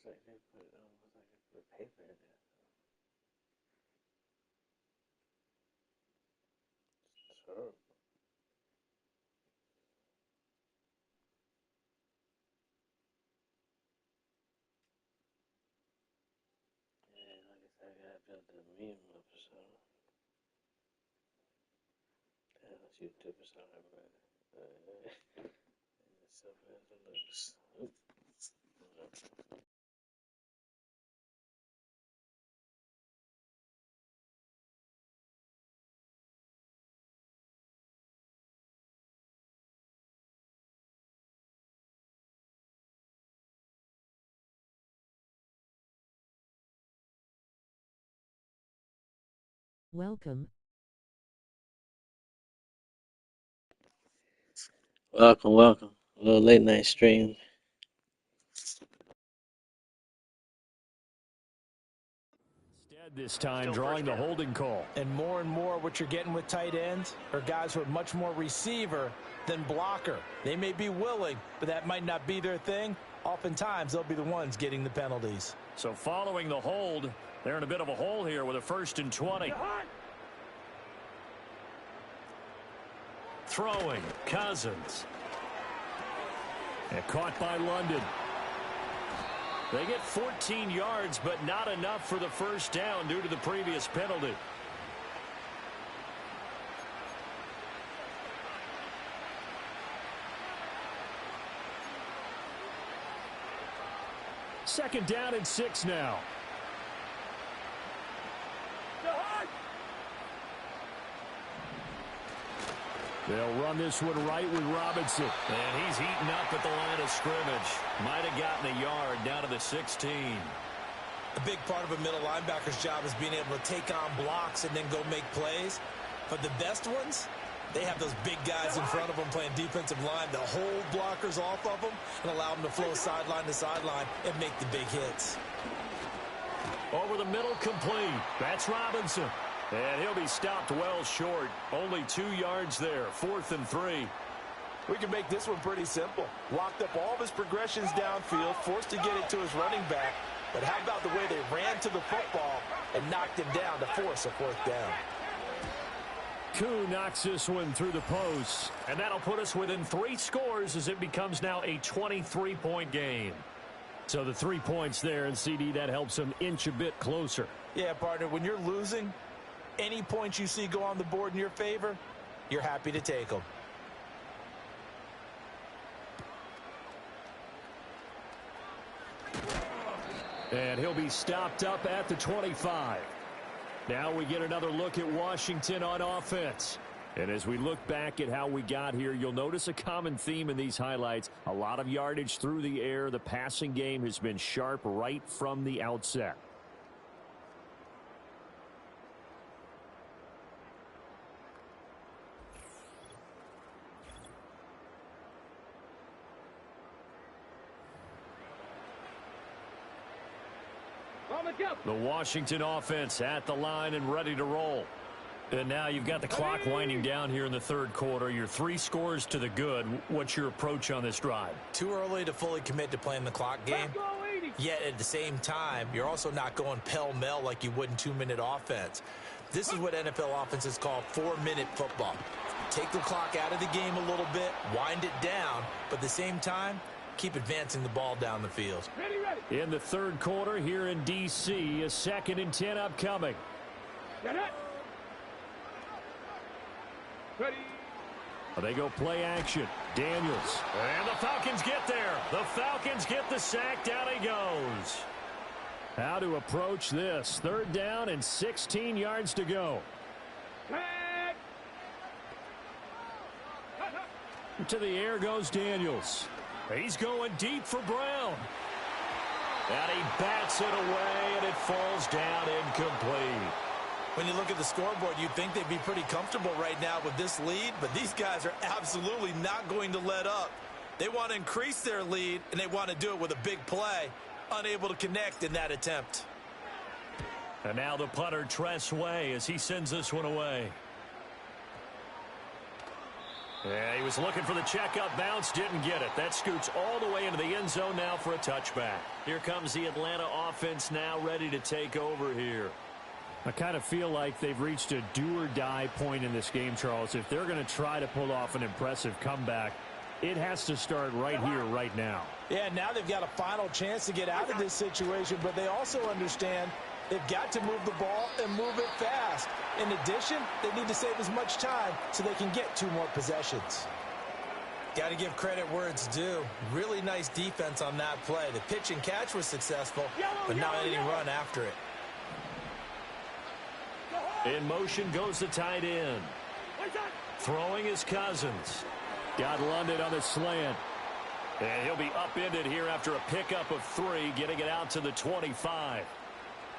like they put almost like they put paper in there. It's terrible. Yeah, like I said, I gotta build the meme up or something. Yeah, let's YouTube or something, man. Stuff as it looks. Welcome. Welcome, welcome. A little late night stream. Instead this time drawing the holding call. And more what you're getting with tight ends are guys who are much more receiver than blocker. They may be willing, but that might not be their thing. Oftentimes, they'll be the ones getting the penalties. So following the hold, they're in a bit of a hole here with a 1st and 20. Throwing, Cousins. And caught by London. They get 14 yards, but not enough for the first down due to the previous penalty. Second down and 6 now. They'll run this one right with Robinson. And he's heating up at the line of scrimmage. Might have gotten a yard down to the 16. A big part of a middle linebacker's job is being able to take on blocks and then go make plays. But the best ones, they have those big guys in front of them playing defensive line to hold blockers off of them and allow them to flow sideline to sideline and make the big hits. Over the middle, complete. That's Robinson. And he'll be stopped well short. Only 2 yards there. 4th and 3. We can make this one pretty simple. Locked up all of his progressions downfield, forced to get it to his running back. But how about the way they ran to the football and knocked him down to force a 4th down? Koo knocks this one through the post. And that'll put us within 3 scores as it becomes now a 23-point game. So the 3 points there, and CD, that helps them inch a bit closer. Yeah, partner, when you're losing, any points you see go on the board in your favor, you're happy to take them. And he'll be stopped up at the 25. Now we get another look at Washington on offense. And as we look back at how we got here, you'll notice a common theme in these highlights. A lot of yardage through the air. The passing game has been sharp right from the outset. The Washington offense at the line and ready to roll. And now you've got the clock winding down here in the 3rd quarter. Your 3 scores to the good. What's your approach on this drive? Too early to fully commit to playing the clock game. Yet at the same time, you're also not going pell-mell like you would in 2-minute offense. This is what NFL offenses call 4-minute football. Take the clock out of the game a little bit, wind it down, but at the same time, keep advancing the ball down the field. In the 3rd quarter here in D.C., a 2nd and 10 upcoming. They go play action. Daniels. And the Falcons get there. The Falcons get the sack. Down he goes. How to approach this. 3rd down and 16 yards to go. To the air goes Daniels. He's going deep for Brown. And he bats it away, and it falls down incomplete. When you look at the scoreboard, you'd think they'd be pretty comfortable right now with this lead, but these guys are absolutely not going to let up. They want to increase their lead, and they want to do it with a big play. Unable to connect in that attempt. And now the punter, Tress Way, as he sends this one away. Yeah, he was looking for the checkup bounce, didn't get it. That scoots all the way into the end zone now for a touchback. Here comes the Atlanta offense now ready to take over here. I kind of feel like they've reached a do-or-die point in this game, Charles. If they're going to try to pull off an impressive comeback, it has to start right here, right now. Yeah, now they've got a final chance to get out of this situation, but they also understand they've got to move the ball and move it fast. In addition, they need to save as much time so they can get 2 more possessions. Got to give credit where it's due. Really nice defense on that play. The pitch and catch was successful, but not any run after it. In motion goes the tight end. Throwing is Cousins. Got London on the slant. And he'll be upended here after a pickup of 3, getting it out to the 25.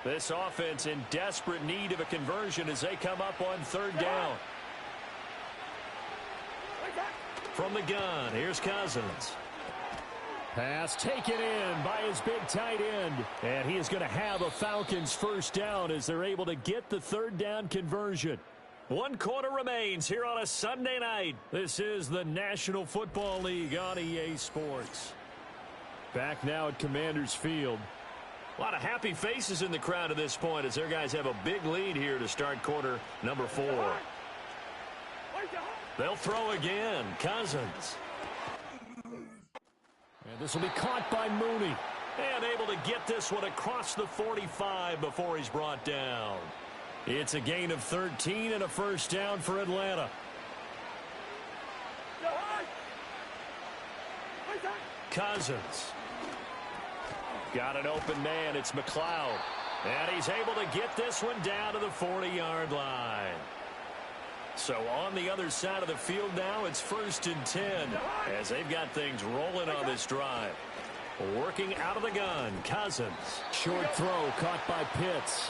This offense in desperate need of a conversion as they come up on 3rd down. From the gun, here's Cousins. Pass taken in by his big tight end. And he is going to have a Falcons first down as they're able to get the 3rd down conversion. 1 quarter remains here on a Sunday night. This is the National Football League on EA Sports. Back now at Commanders Field. A lot of happy faces in the crowd at this point as their guys have a big lead here to start quarter number 4. They'll throw again. Cousins. And this will be caught by Mooney. And able to get this one across the 45 before he's brought down. It's a gain of 13 and a first down for Atlanta. Cousins. Got an open man. It's McLeod. And he's able to get this one down to the 40-yard line. So on the other side of the field now, it's 1st and 10 as they've got things rolling on this drive. Working out of the gun, Cousins. Short throw caught by Pitts.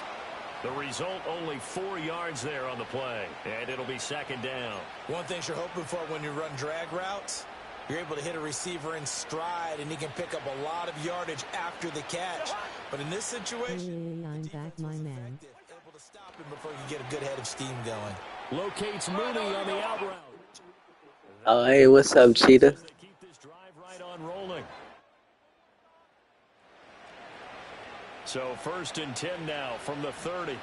The result, only 4 yards there on the play, and it'll be 2nd down. One thing you're hoping for when you run drag routes, you're able to hit a receiver in stride, and he can pick up a lot of yardage after the catch. But in this situation, I'm back, my man. Able to stop him before you get a good head of steam going. Locates Mooney on the out route. Oh, hey, what's up, Cheetah? They keep this drive right on rolling. So 1st and 10 now from the 30.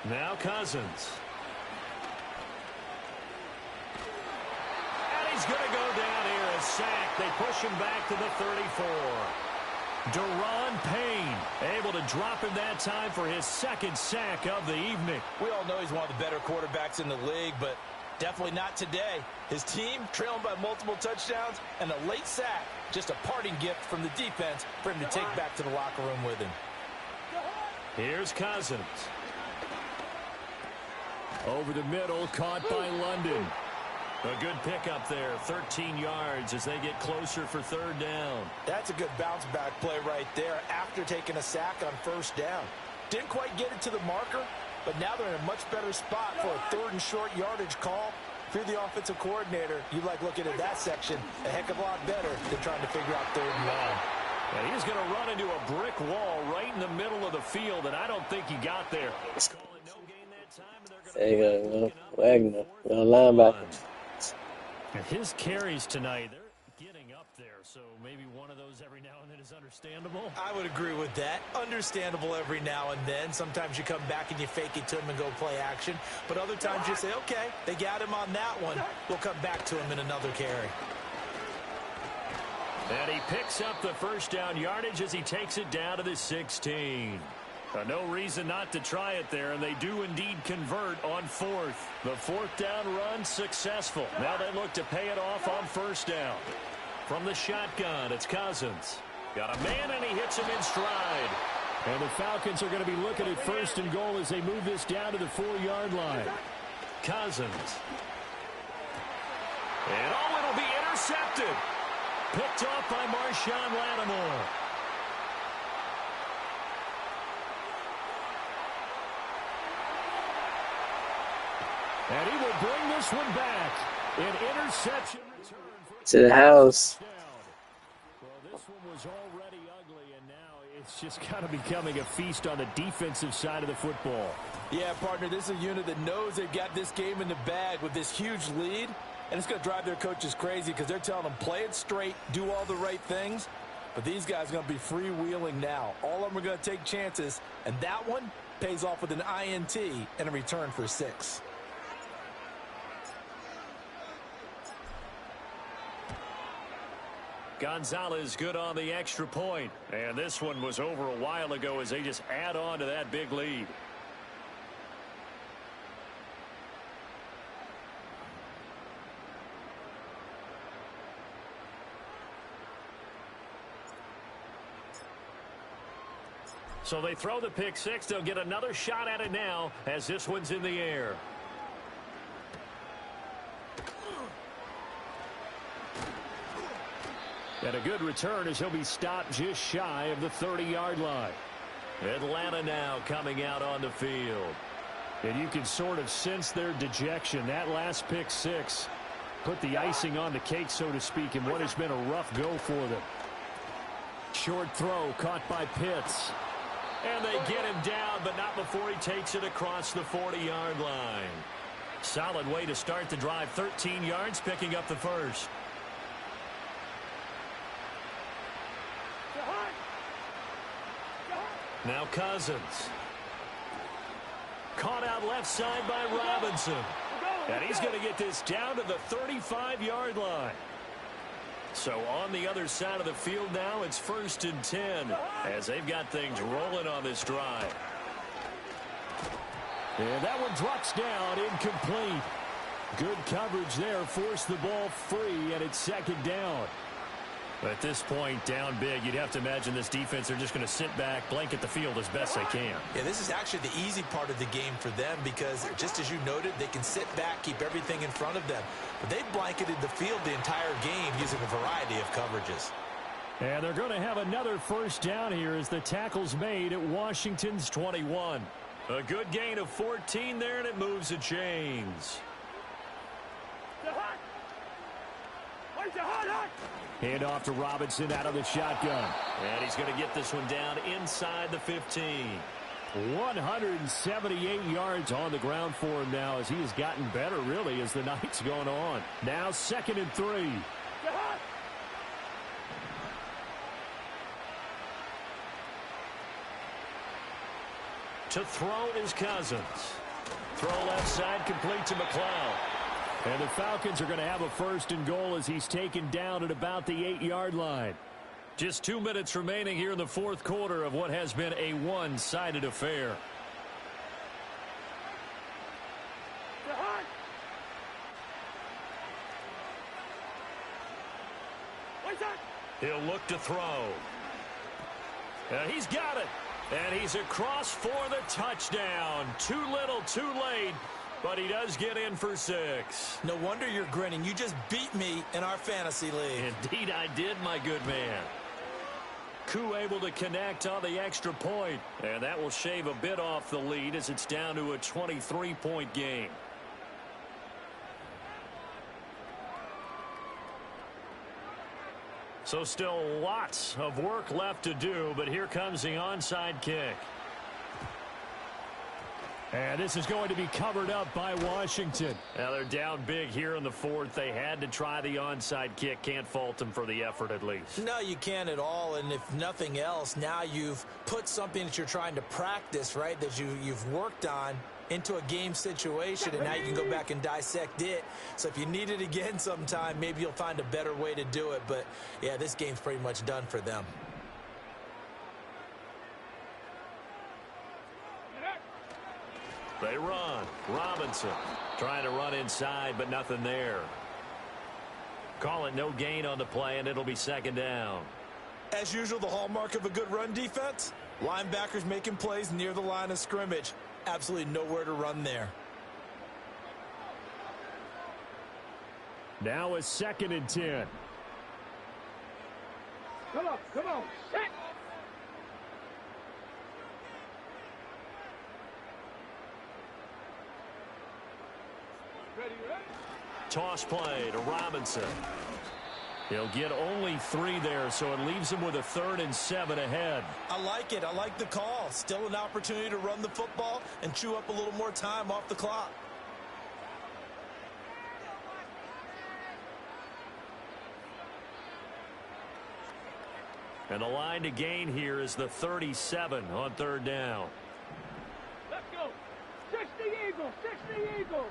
Now Cousins. And he's going to go down here as sacked. They push him back to the 34. Daron Payne able to drop him that time for his 2nd sack of the evening. We all know he's one of the better quarterbacks in the league, but definitely not today. His team trailing by multiple touchdowns and a late sack. Just a parting gift from the defense for him to take back to the locker room with him. Here's Cousins. Over the middle, caught by London. A good pickup there, 13 yards as they get closer for 3rd down. That's a good bounce-back play right there after taking a sack on 1st down. Didn't quite get it to the marker, but now they're in a much better spot for a 3rd and short yardage call. If you're the offensive coordinator, you like looking at that section a heck of a lot better than trying to figure out 3rd and long. And he's going to run into a brick wall right in the middle of the field, and I don't think he got there. Calling no gain that time, and they're There you go, Wagner, linebacker. And his carries tonight, they're getting up there, so maybe one of those every now and then is understandable. I would agree with that. Understandable every now and then. Sometimes you come back and you fake it to him and go play action. But other times you say, okay, they got him on that one. We'll come back to him in another carry. And he picks up the first down yardage as he takes it down to the 16. No reason not to try it there, and they do indeed convert on 4th. The 4th down run successful. Now they look to pay it off on 1st down. From the shotgun, it's Cousins. Got a man, and he hits him in stride. And the Falcons are going to be looking at 1st and goal as they move this down to the 4-yard line. Cousins. And it'll be intercepted. Picked off by Marshawn Lattimore. And he will bring this one back. An interception return To the house. Well, this one was already ugly, and now It's just kind of becoming a feast on the defensive side of the football. Yeah, partner, this is a unit that knows they've got this game in the bag with this huge lead, and it's going to drive their coaches crazy because they're telling them play it straight, do all the right things, but these guys are going to be freewheeling now. All of them are going to take chances, and that one pays off with an INT and a return for 6. Gonzalez good on the extra point. And this one was over a while ago as they just add on to that big lead. So they throw the pick six. They'll get another shot at it now as this one's in the air. And a good return as he'll be stopped just shy of the 30-yard line. Atlanta now coming out on the field. And you can sort of sense their dejection. That last pick six put the icing on the cake, so to speak, in what has been a rough go for them. Short throw caught by Pitts. And they get him down, but not before he takes it across the 40-yard line. Solid way to start the drive. 13 yards, picking up the first. Now Cousins. Caught out left side by Robinson. And he's going to get this down to the 35-yard line. So on the other side of the field now, it's 1st and 10 as they've got things rolling on this drive. And that one drops down, incomplete. Good coverage there, forced the ball free, and it's 2nd down. At this point, down big, you'd have to imagine this defense, they're just going to sit back, blanket the field as best they can. Yeah, this is actually the easy part of the game for them because, just as you noted, they can sit back, keep everything in front of them. But they've blanketed the field the entire game using a variety of coverages. And they're going to have another 1st down here as the tackle's made at Washington's 21. A good gain of 14 there, and it moves the chains. Hand off to Robinson out of the shotgun. And he's going to get this one down inside the 15. 178 yards on the ground for him now as he has gotten better, really, as the night's gone on. Now 2nd and 3. To throw is Cousins. Throw left side, complete to McLeod. And the Falcons are going to have a 1st and goal as he's taken down at about the 8-yard line. Just 2 minutes remaining here in the 4th quarter of what has been a one-sided affair. He'll look to throw. He's got it. And he's across for the touchdown. Too little, too late. But he does get in for 6. No wonder you're grinning. You just beat me in our fantasy league. Indeed I did, my good man. Koo able to connect on the extra point. And that will shave a bit off the lead as it's down to a 23-point game. So still lots of work left to do, but here comes the onside kick. And this is going to be covered up by Washington. Now they're down big here in the 4th. They had to try the onside kick. Can't fault them for the effort at least. No, you can't at all. And if nothing else, now you've put something that you're trying to practice, right, that you've worked on into a game situation, and now you can go back and dissect it. So if you need it again sometime, maybe you'll find a better way to do it. But, yeah, this game's pretty much done for them. They run. Robinson trying to run inside, but nothing there. Call it no gain on the play, and it'll be 2nd down. As usual, the hallmark of a good run defense, linebackers making plays near the line of scrimmage. Absolutely nowhere to run there. Now a 2nd and 10. Come on, set. Toss play to Robinson. He'll get only 3 there, so it leaves him with a 3rd and 7 ahead. I like it. I like the call. Still an opportunity to run the football and chew up a little more time off the clock. And the line to gain here is the 37 on 3rd down. Let's go. 60 Eagles. 60 Eagles.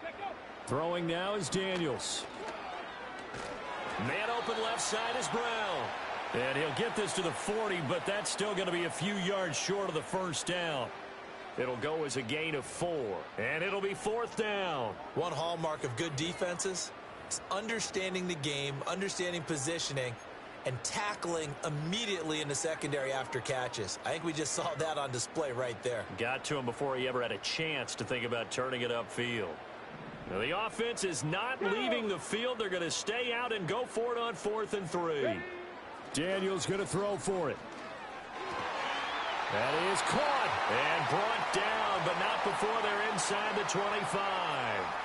Let's go. Throwing now is Daniels. Man open left side is Brown. And he'll get this to the 40, but that's still going to be a few yards short of the 1st down. It'll go as a gain of 4, and it'll be 4th down. One hallmark of good defenses is understanding the game, understanding positioning, and tackling immediately in the secondary after catches. I think we just saw that on display right there. Got to him before he ever had a chance to think about turning it upfield. Now the offense is not leaving the field. They're going to stay out and go for it on 4th and 3. Daniels going to throw for it. That is caught and brought down, but not before they're inside the 25.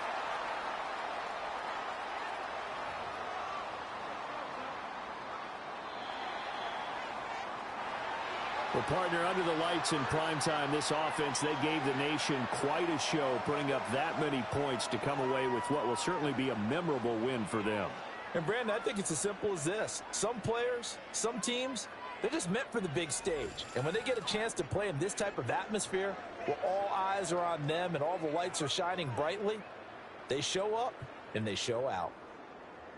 Well, partner, under the lights in primetime, this offense, they gave the nation quite a show, putting up that many points to come away with what will certainly be a memorable win for them. And, Brandon, I think it's as simple as this. Some players, some teams, they're just meant for the big stage. And when they get a chance to play in this type of atmosphere, where all eyes are on them and all the lights are shining brightly, they show up and they show out.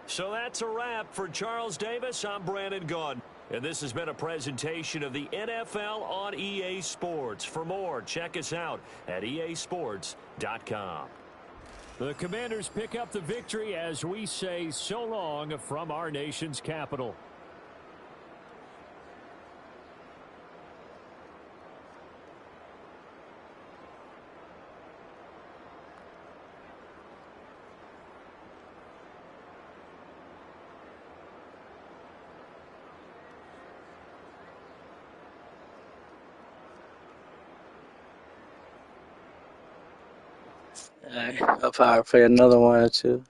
So that's a wrap for Charles Davis. I'm Brandon Gaudin. And this has been a presentation of the NFL on EA Sports. For more, check us out at easports.com. The Commanders pick up the victory as we say so long from our nation's capital. Alright, I'll probably play another one or two.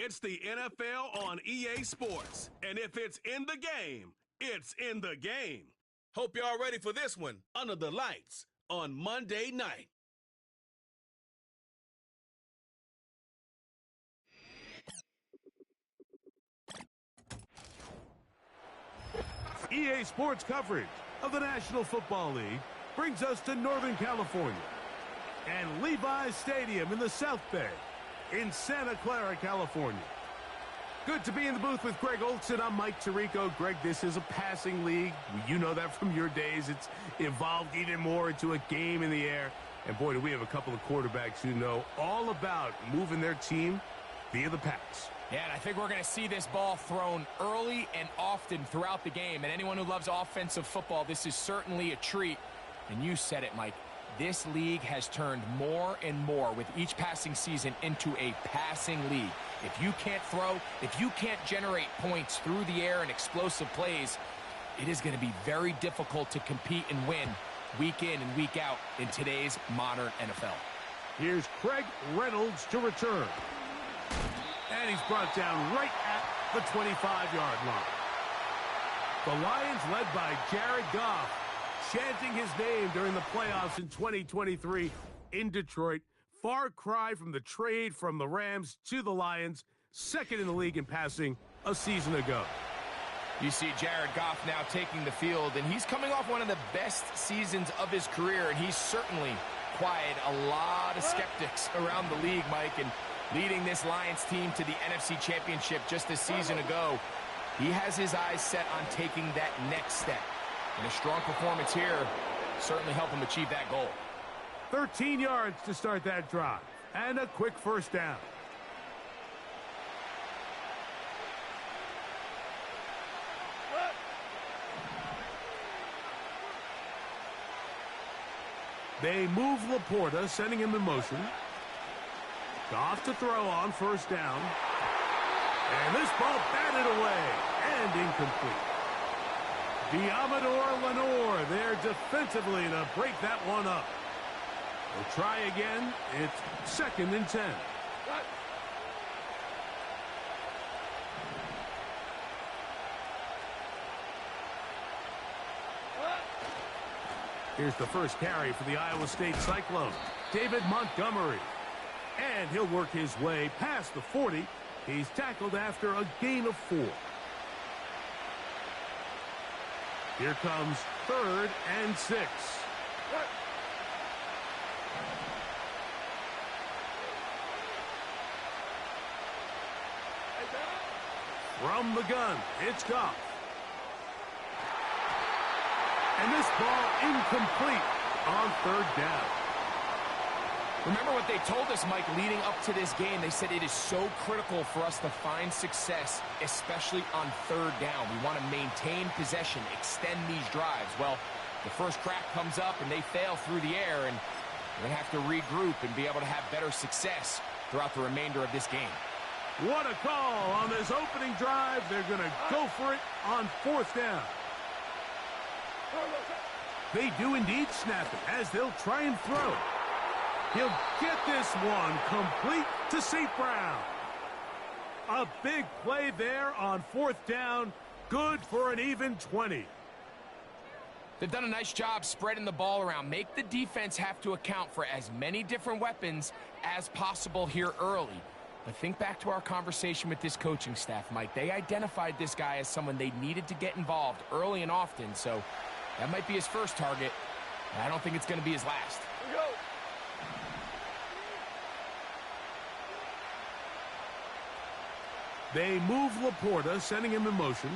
It's the NFL on EA Sports. And if it's in the game, it's in the game. Hope y'all ready for this one under the lights on Monday night. EA Sports coverage of the National Football League brings us to Northern California and Levi's Stadium in the South Bay in Santa Clara, California. Good to be in the booth with Greg Olson. I'm Mike Tirico. Greg, this is a passing league. You know that from your days. It's evolved even more into a game in the air. And boy, do we have a couple of quarterbacks who know all about moving their team via the pass. Yeah, and I think we're going to see this ball thrown early and often throughout the game. And anyone who loves offensive football, this is certainly a treat. And you said it, Mike. this league has turned more and more with each passing season into a passing league. If you can't throw, if you can't generate points through the air and explosive plays, it is going to be very difficult to compete and win week in and week out in today's modern NFL. Here's Craig Reynolds to return. And he's brought down right at the 25-yard line. The Lions, led by Jared Goff, chanting his name during the playoffs in 2023 in Detroit. Far cry from the trade from the Rams to the Lions, second in the league in passing a season ago. You see Jared Goff now taking the field, and he's coming off one of the best seasons of his career, and he's certainly quieted a lot of skeptics around the league, Mike, and leading this Lions team to the NFC Championship just a season ago. He has his eyes set on taking that next step. And a strong performance here certainly helped him achieve that goal. 13 yards to start that drive, and a quick first down. They move Laporta, sending him in motion. Goff to throw on first down. And this ball batted away and incomplete. Diamador Lenore there defensively to break that one up. We'll try again. It's 2nd and 10. Here's the first carry for the Iowa State Cyclones, David Montgomery. And he'll work his way past the 40. He's tackled after a gain of 4. Here comes 3rd and 6. From the gun, it's Goff. And this ball incomplete on 3rd down. Remember what they told us, Mike, leading up to this game. They said it is so critical for us to find success, especially on 3rd down. We want to maintain possession, extend these drives. Well, the first crack comes up and they fail through the air, and we're going to have to regroup and be able to have better success throughout the remainder of this game. What a call on this opening drive. They're going to go for it on 4th down. They do indeed snap it as they'll try and throw. He'll get this one complete to St. Brown. A big play there on 4th down. Good for an even 20. They've done a nice job spreading the ball around. Make the defense have to account for as many different weapons as possible here early. But think back to our conversation with this coaching staff, Mike. They identified this guy as someone they needed to get involved early and often. So that might be his first target. I don't think it's going to be his last. Here we go. They move Laporta, sending him in motion.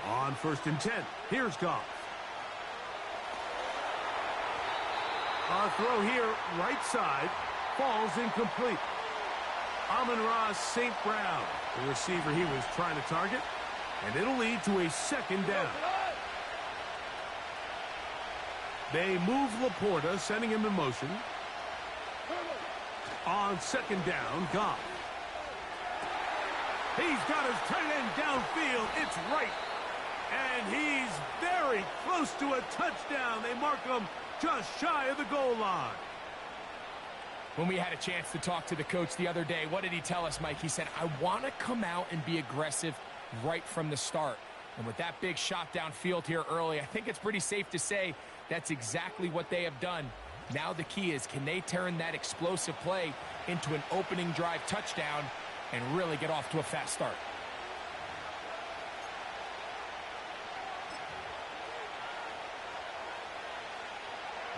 On 1st and 10, here's Goff. A throw here, right side, falls incomplete. Amon-Ra St. Brown, the receiver he was trying to target, and it'll lead to a 2nd down. They move Laporta, sending him in motion. On 2nd down, Goff. He's got his tight end downfield. It's right. And he's very close to a touchdown. They mark him just shy of the goal line. When we had a chance to talk to the coach the other day, what did he tell us, Mike? He said, I want to come out and be aggressive right from the start. And with that big shot downfield here early, I think it's pretty safe to say that's exactly what they have done. Now the key is, can they turn that explosive play into an opening drive touchdown and really get off to a fast start?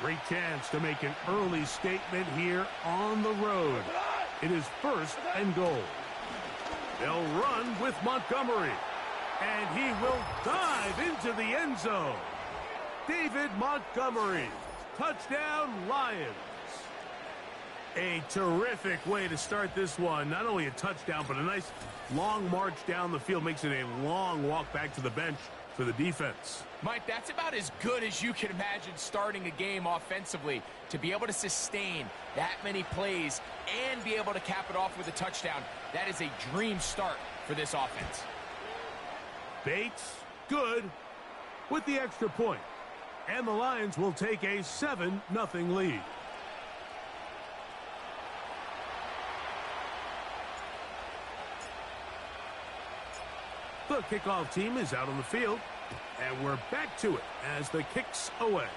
Great chance to make an early statement here on the road. It is 1st and goal. They'll run with Montgomery. And he will dive into the end zone. David Montgomery. Touchdown, Lions. A terrific way to start this one. Not only a touchdown, but a nice long march down the field. Makes it a long walk back to the bench for the defense. Mike, that's about as good as you can imagine starting a game offensively. To be able to sustain that many plays and be able to cap it off with a touchdown, that is a dream start for this offense. Bates, good, with the extra point. And the Lions will take a 7-0 lead. The kickoff team is out on the field, and we're back to it as the kick's away.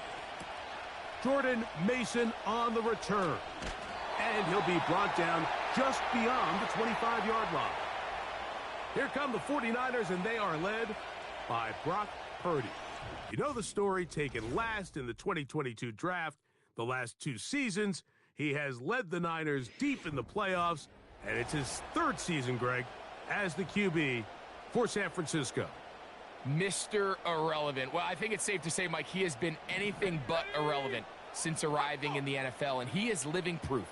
Jordan Mason on the return, and he'll be brought down just beyond the 25-yard line. Here come the 49ers, and they are led by Brock Purdy. You know the story, taken last in the 2022 draft. The last 2 seasons, he has led the Niners deep in the playoffs, and it's his 3rd season, Greg, as the QB for San Francisco. Mr. Irrelevant. Well, I think it's safe to say, Mike, he has been anything but irrelevant since arriving in the NFL, and he is living proof.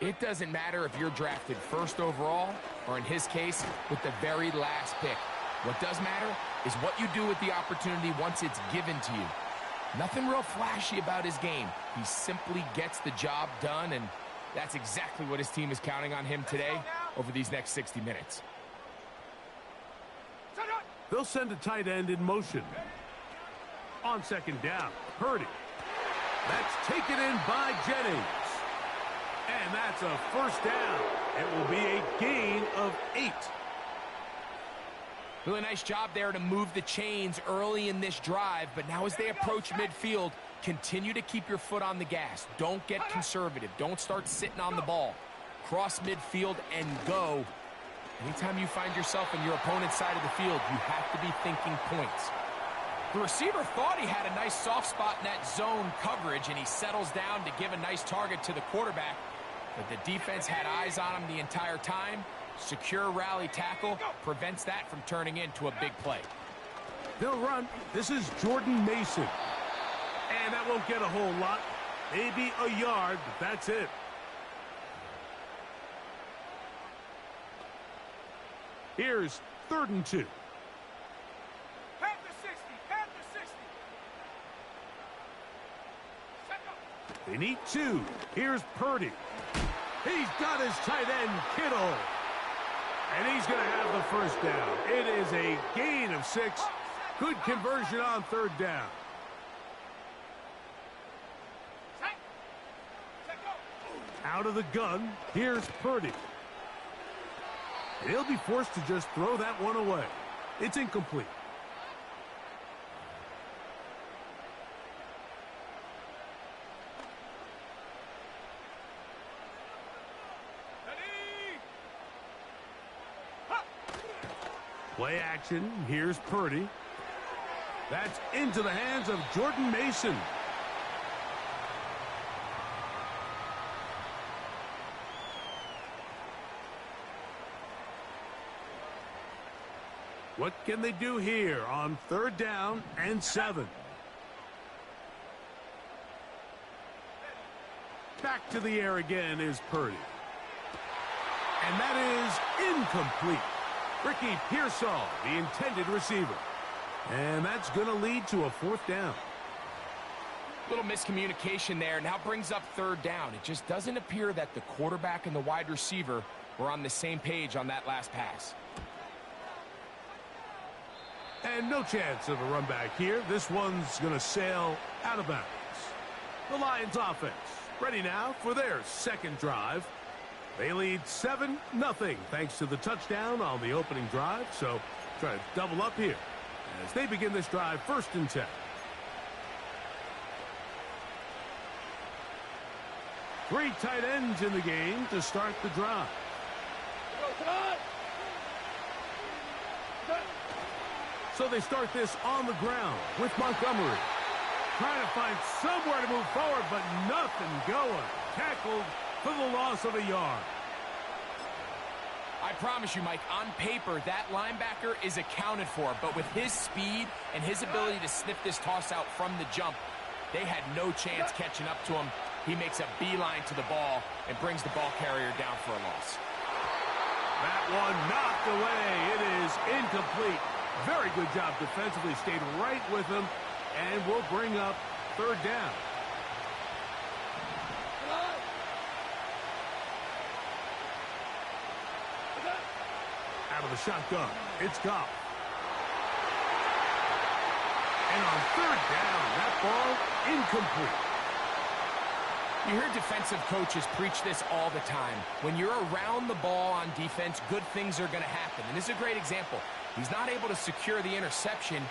It doesn't matter if you're drafted 1st overall, or in his case, with the very last pick. What does matter is what you do with the opportunity once it's given to you. Nothing real flashy about his game. He simply gets the job done, and that's exactly what his team is counting on him today over these next 60 minutes. They'll send a tight end in motion. On 2nd down, Purdy. That's taken in by Jennings. And that's a 1st down. It will be a gain of 8. Really nice job there to move the chains early in this drive, but now as they approach midfield, continue to keep your foot on the gas. Don't get conservative. Don't start sitting on the ball. Cross midfield and go. Anytime you find yourself in your opponent's side of the field, you have to be thinking points. The receiver thought he had a nice soft spot in that zone coverage, and he settles down to give a nice target to the quarterback. But the defense had eyes on him the entire time. Secure rally tackle prevents that from turning into a big play. They'll run. This is Jordan Mason. And that won't get a whole lot. Maybe a yard, but that's it. Here's 3rd and 2. Panther 60, Panther 60. They need 2. Here's Purdy. He's got his tight end, Kittle. And he's going to have the 1st down. It is a gain of 6. Good conversion on 3rd down. Out of the gun, here's Purdy. And he'll be forced to just throw that one away. It's incomplete. Play action. Here's Purdy. That's into the hands of Jordan Mason. What can they do here on 3rd down and 7? Back to the air again is Purdy. And that is incomplete. Ricky Pearsall, the intended receiver. And that's going to lead to a 4th down. Little miscommunication there. Now brings up 3rd down. It just doesn't appear that the quarterback and the wide receiver were on the same page on that last pass. And no chance of a run back here. This one's going to sail out of bounds. The Lions offense ready now for their 2nd drive. They lead 7-0 thanks to the touchdown on the opening drive. So try to double up here as they begin this drive 1st and 10. Three tight ends in the game to start the drive. So they start this on the ground with Montgomery. Trying to find somewhere to move forward, but nothing going. Tackled for the loss of a yard. I promise you, Mike, on paper, that linebacker is accounted for. But with his speed and his ability to sniff this toss out from the jump, they had no chance catching up to him. He makes a beeline to the ball and brings the ball carrier down for a loss. That one knocked away. It is incomplete. Very good job defensively. Stayed right with him, and will bring up third down. Out of the shotgun, it's Goff. And on third down, that ball incomplete. You hear defensive coaches preach this all the time. When you're around the ball on defense, good things are going to happen. And this is a great example. He's not able to secure the interception,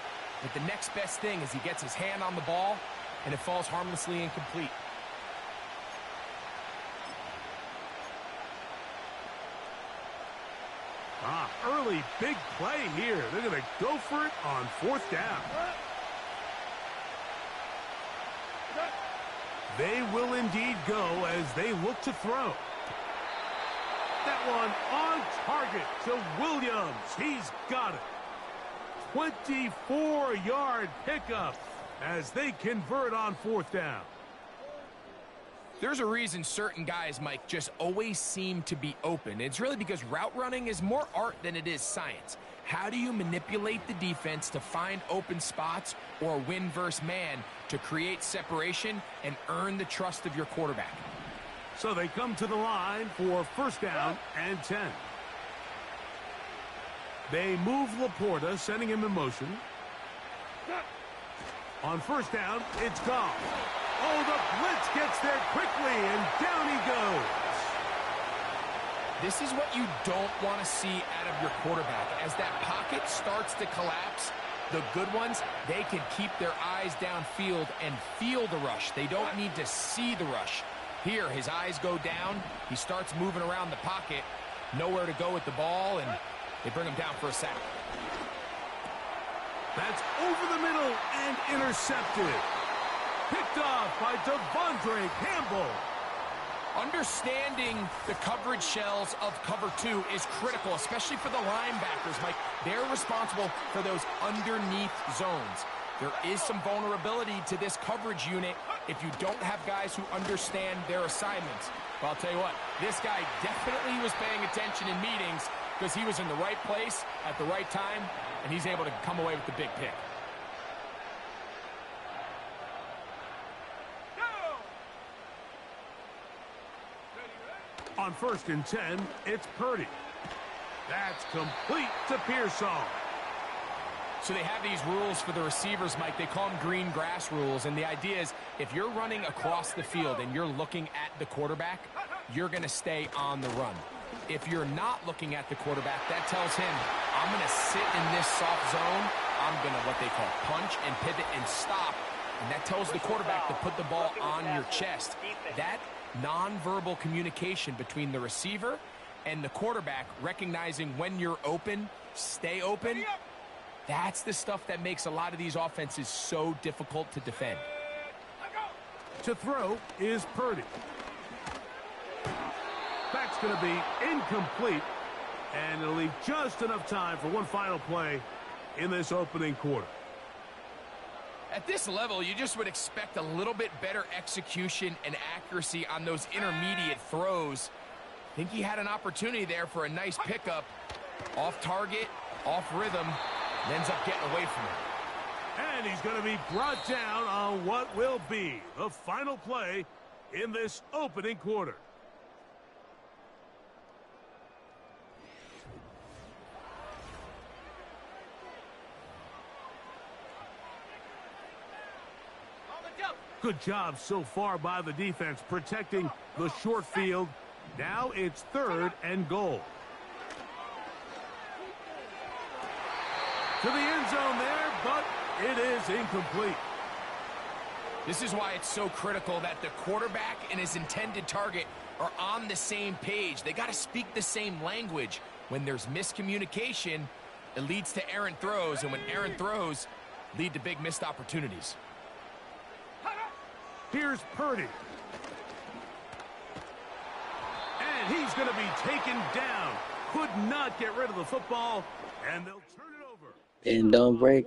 but the next best thing is he gets his hand on the ball, and it falls harmlessly incomplete. Early big play here. They're going to go for it on fourth down. They will indeed go as they look to throw. That one on target to Williams. He's got it. 24-yard pickup as they convert on fourth down. There's a reason certain guys, Mike, just always seem to be open. It's really because route running is more art than it is science. How do you manipulate the defense to find open spots or win versus man to create separation and earn the trust of your quarterback? So they come to the line for first down and 10. They move Laporta, sending him in motion. On first down, it's Goff. Oh, the blitz gets there quickly, and down he goes. This is what you don't want to see out of your quarterback. As that pocket starts to collapse, the good ones, they can keep their eyes downfield and feel the rush. They don't need to see the rush. Here, his eyes go down. He starts moving around the pocket. Nowhere to go with the ball, and they bring him down for a sack. That's over the middle and intercepted. Picked off by Devondre Campbell. Understanding the coverage shells of cover two is critical, especially for the linebackers, Mike. They're responsible for those underneath zones. There is some vulnerability to this coverage unit if you don't have guys who understand their assignments. But I'll tell you what, this guy definitely was paying attention in meetings because he was in the right place at the right time, and he's able to come away with the big pick. On first and 10, it's Purdy. That's complete to Pearsall. So they have these rules for the receivers, Mike. They call them green grass rules. And the idea is if you're running across the field and you're looking at the quarterback, you're going to stay on the run. If you're not looking at the quarterback, that tells him, I'm going to sit in this soft zone. I'm going to what they call punch and pivot and stop. And that tells the quarterback to put the ball on your chest. That nonverbal communication between the receiver and the quarterback, recognizing when you're open, stay open, that's the stuff that makes a lot of these offenses so difficult to defend. To throw is Purdy. That's going to be incomplete, and it'll leave just enough time for one final play in this opening quarter. At this level, you just would expect a little bit better execution and accuracy on those intermediate throws. I think he had an opportunity there for a nice pickup. Off target, off rhythm, and ends up getting away from it. And he's going to be brought down on what will be the final play in this opening quarter. Good job so far by the defense protecting the short field. Now it's third and goal. To the end zone there, but it is incomplete. This is why it's so critical that the quarterback and his intended target are on the same page. They got to speak the same language. When there's miscommunication, it leads to errant throws, and when errant throws lead to big missed opportunities. Here's Purdy. And he's going to be taken down. Could not get rid of the football, and they'll turn it over. And don't break.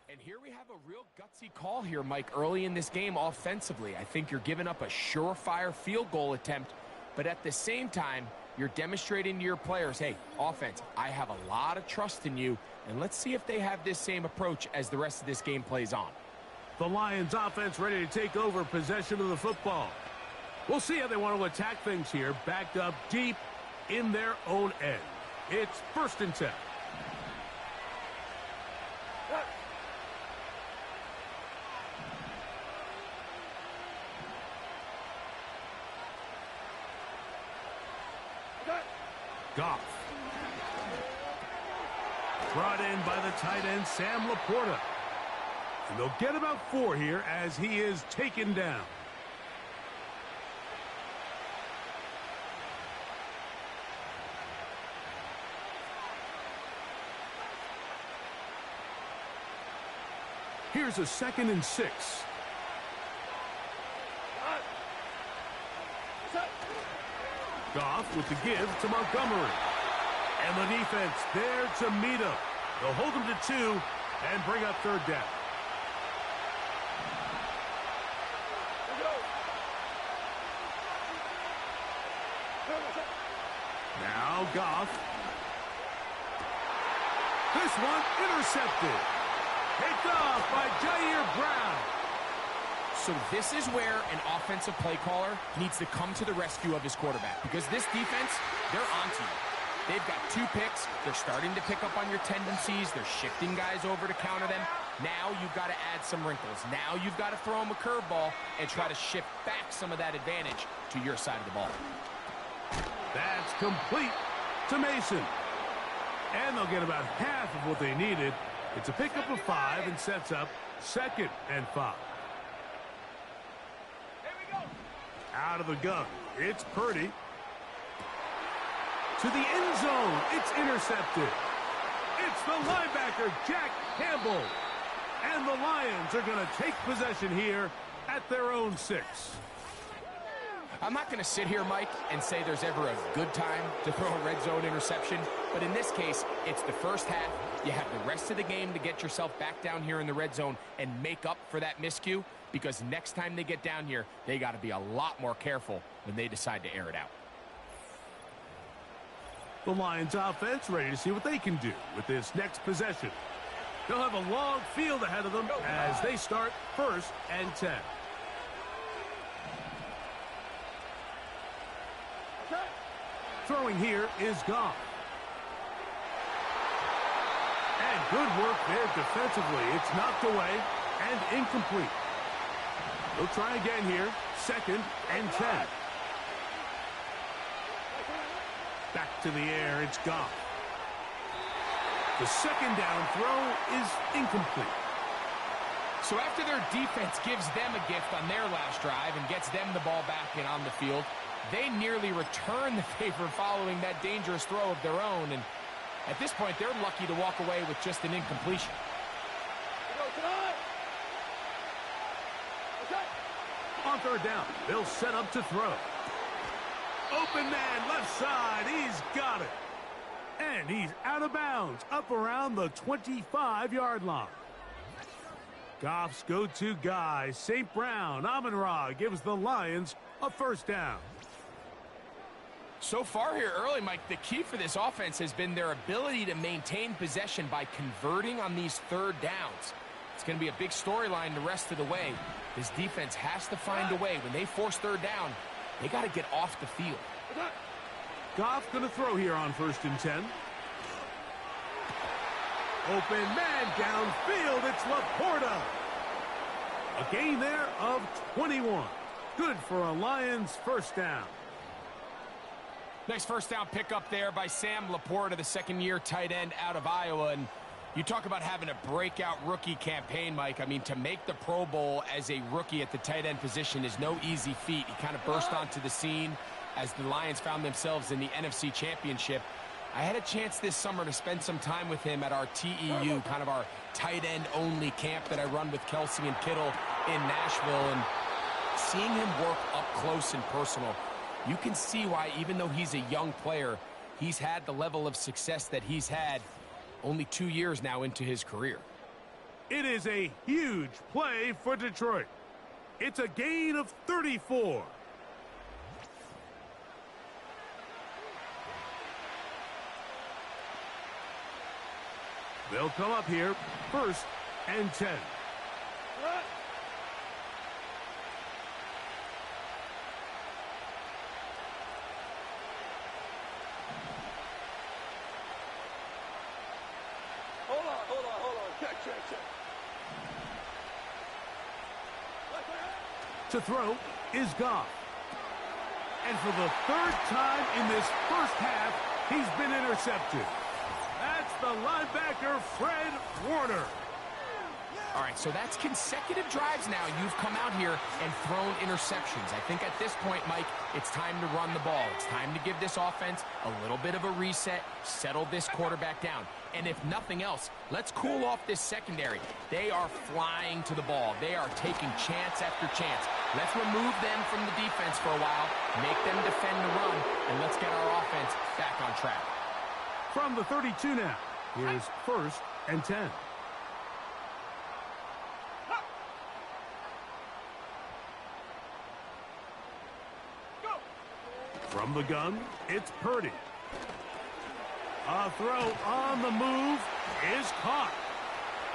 And here we have a real gutsy call here, Mike, early in this game offensively. I think you're giving up a surefire field goal attempt, but at the same time, You're demonstrating to your players, hey, offense, I have a lot of trust in you, and let's see if they have this same approach as the rest of this game plays on. The Lions offense ready to take over possession of the football. We'll see how they want to attack things here, backed up deep in their own end. It's 1st and 10. Goff. Brought in by the tight end, Sam Laporta. And they'll get about 4 here as he is taken down. Here's a 2nd and 6. Goff with the give to Montgomery. And the defense there to meet him. They'll hold him to 2 and bring up 3rd down. Now Goff. This one intercepted. Picked off by Jair Brown. So this is where an offensive play caller needs to come to the rescue of his quarterback, because this defense, they're onto you. They've got 2 picks. They're starting to pick up on your tendencies. They're shifting guys over to counter them. Now you've got to add some wrinkles. Now you've got to throw them a curveball and try to shift back some of that advantage to your side of the ball. That's complete to Mason. And they'll get about half of what they needed. It's a pickup of 5 and sets up 2nd and 5. Out of the gun, it's Purdy. To the end zone, it's intercepted. It's the linebacker, Jack Campbell. And the Lions are going to take possession here at their own 6. I'm not going to sit here, Mike, and say there's ever a good time to throw a red zone interception, but in this case, it's the first half. You have the rest of the game to get yourself back down here in the red zone and make up for that miscue, because next time they get down here, they got to be a lot more careful when they decide to air it out. The Lions offense ready to see what they can do with this next possession. They'll have a long field ahead of them as they start 1st and 10. Throwing here is Goff. And good work there defensively. It's knocked away and incomplete. They'll try again here. 2nd and 10. Back to the air, it's Goff. The 2nd down throw is incomplete. So after their defense gives them a gift on their last drive and gets them the ball back and on the field, they nearly return the favor following that dangerous throw of their own. And at this point, they're lucky to walk away with just an incompletion. On 3rd down, they'll set up to throw. Open man, left side, he's got it. And he's out of bounds, up around the 25-yard line. Goff's go-to guy, St. Brown, Amon-Ra, gives the Lions a 1st down. So far here early, Mike, the key for this offense has been their ability to maintain possession by converting on these 3rd downs. It's going to be a big storyline the rest of the way. This defense has to find a way. When they force 3rd down, they got to get off the field. Goff going to throw here on 1st and 10. Open man downfield. It's Laporta. A gain there of 21. Good for a Lions 1st down. Nice 1st down pickup there by Sam Laporta, the 2nd-year tight end out of Iowa. And you talk about having a breakout rookie campaign, Mike. I mean, to make the Pro Bowl as a rookie at the tight end position is no easy feat. He kind of burst onto the scene as the Lions found themselves in the NFC Championship. I had a chance this summer to spend some time with him at our TEU, kind of our tight end only camp that I run with Kelsey and Kittle in Nashville. And seeing him work up close and personal, you can see why, even though he's a young player, he's had the level of success that he's had only 2 years now into his career. It is a huge play for Detroit. It's a gain of 34. They'll come up here, 1st and 10. Hold on. Check. To throw is Goff. And for the 3rd time in this first half, he's been intercepted. That's the linebacker, Fred Warner. All right, so that's consecutive drives now. You've come out here and thrown interceptions. I think at this point, Mike, it's time to run the ball. It's time to give this offense a little bit of a reset, settle this quarterback down. And if nothing else, let's cool off this secondary. They are flying to the ball. They are taking chance after chance. Let's remove them from the defense for a while, make them defend the run, and let's get our offense back on track. From the 32 now, here's 1st and 10. From the gun, it's Purdy. A throw on the move is caught.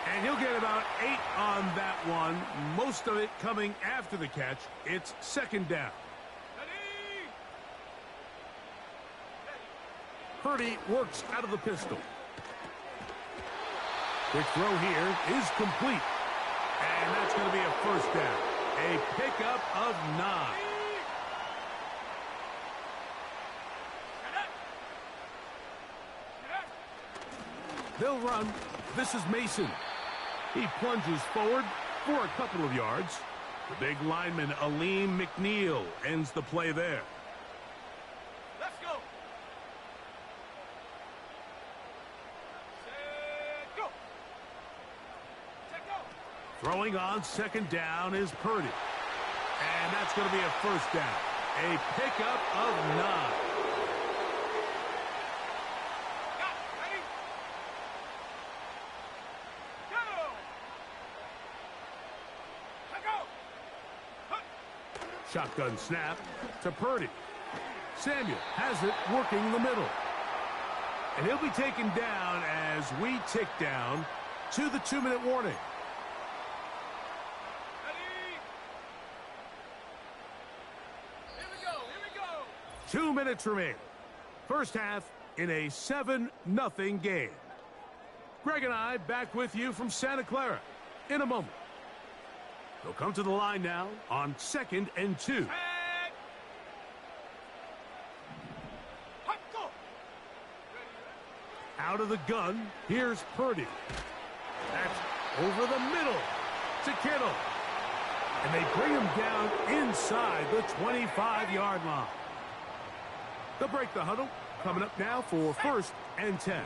And he'll get about 8 on that one, most of it coming after the catch. It's 2nd down. Purdy works out of the pistol. Quick throw here is complete. And that's going to be a 1st down. A pickup of 9. They'll run. This is Mason. He plunges forward for a couple of yards. The big lineman, Aleem McNeil, ends the play there. Let's go. Set, go. Set, go. Throwing on 2nd down is Purdy. And that's going to be a 1st down. A pickup of 9. Shotgun snap to Purdy. Samuel has it working the middle. And he'll be taken down as we tick down to the 2-minute warning. Here we go. 2 minutes remain. First half in a 7-0 game. Greg and I back with you from Santa Clara in a moment. They'll come to the line now on 2nd and 2. Out of the gun, here's Purdy. That's over the middle to Kittle. And they bring him down inside the 25-yard line. They'll break the huddle. Coming up now for 1st and 10.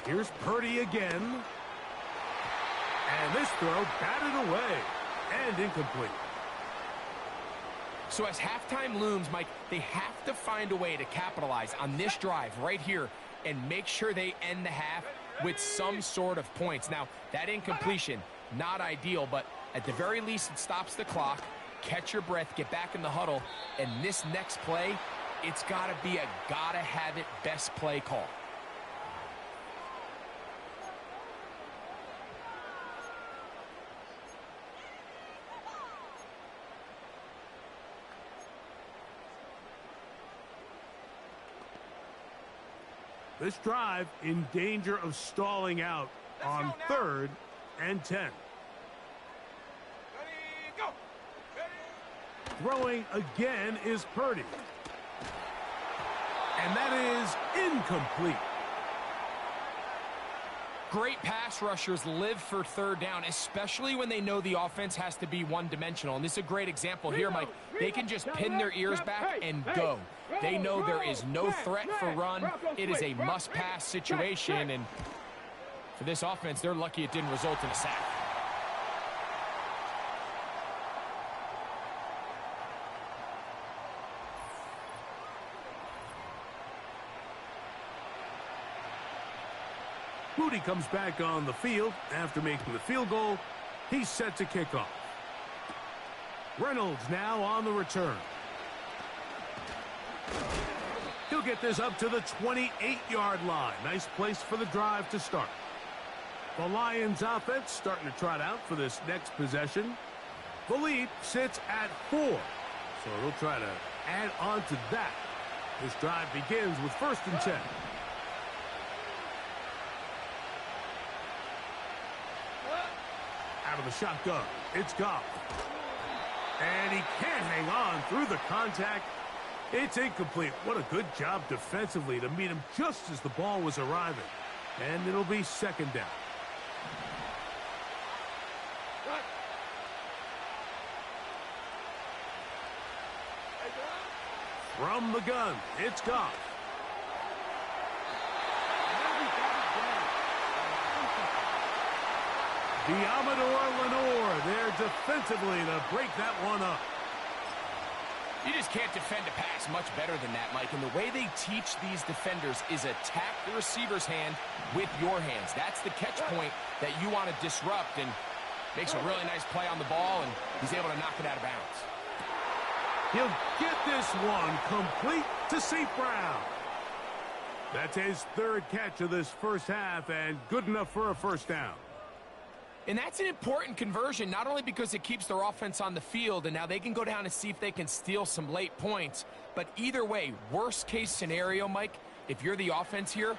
Here's Purdy again. And this throw batted away and incomplete. So as halftime looms, Mike, they have to find a way to capitalize on this drive right here and make sure they end the half with some sort of points. Now, that incompletion, not ideal, but at the very least it stops the clock. Catch your breath, get back in the huddle, and this next play, it's got to be a gotta-have-it best play call. This drive in danger of stalling out on 3rd and 10. Ready, go. Ready. Throwing again is Purdy. And that is incomplete. Great pass rushers live for 3rd down, especially when they know the offense has to be one-dimensional. And this is a great example here, Mike. They can just pin their ears back and go. They know there is no threat for run. It is a must-pass situation. And for this offense, they're lucky it didn't result in a sack. Moody comes back on the field after making the field goal. He's set to kick off. Reynolds now on the return. He'll get this up to the 28-yard line. Nice place for the drive to start. The Lions offense starting to trot out for this next possession. The lead sits at 4. So they'll try to add on to that. This drive begins with 1st and 10. Out of the shotgun, it's Goff. And he can't hang on through the contact. It's incomplete. What a good job defensively to meet him just as the ball was arriving. And it'll be 2nd down. From the gun, it's Goff. Diamador Lenore there defensively to break that one up. You just can't defend a pass much better than that, Mike. And the way they teach these defenders is attack the receiver's hand with your hands. That's the catch point that you want to disrupt, and makes a really nice play on the ball, and he's able to knock it out of bounds. He'll get this one complete to St. Brown. That's his 3rd catch of this first half, and good enough for a 1st down. And that's an important conversion, not only because it keeps their offense on the field, and now they can go down and see if they can steal some late points, but either way, worst case scenario, Mike, if you're the offense here,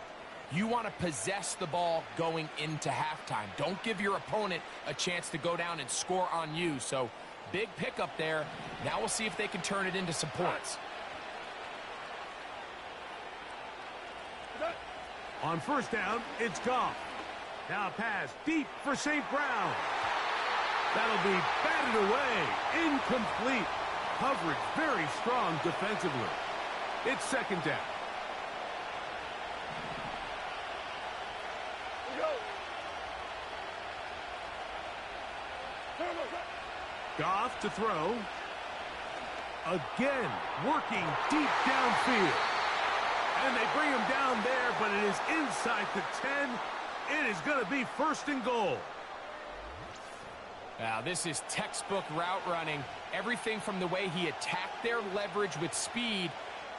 you want to possess the ball going into halftime. Don't give your opponent a chance to go down and score on you. So big pickup there. Now we'll see if they can turn it into some points. On 1st down, it's Goff. Now a pass deep for St. Brown. That'll be batted away. Incomplete. Coverage very strong defensively. It's 2nd down. Goff to throw. Again, working deep downfield. And they bring him down there, but it is inside the 10. It is going to be 1st and goal. Now, this is textbook route running. Everything from the way he attacked their leverage with speed,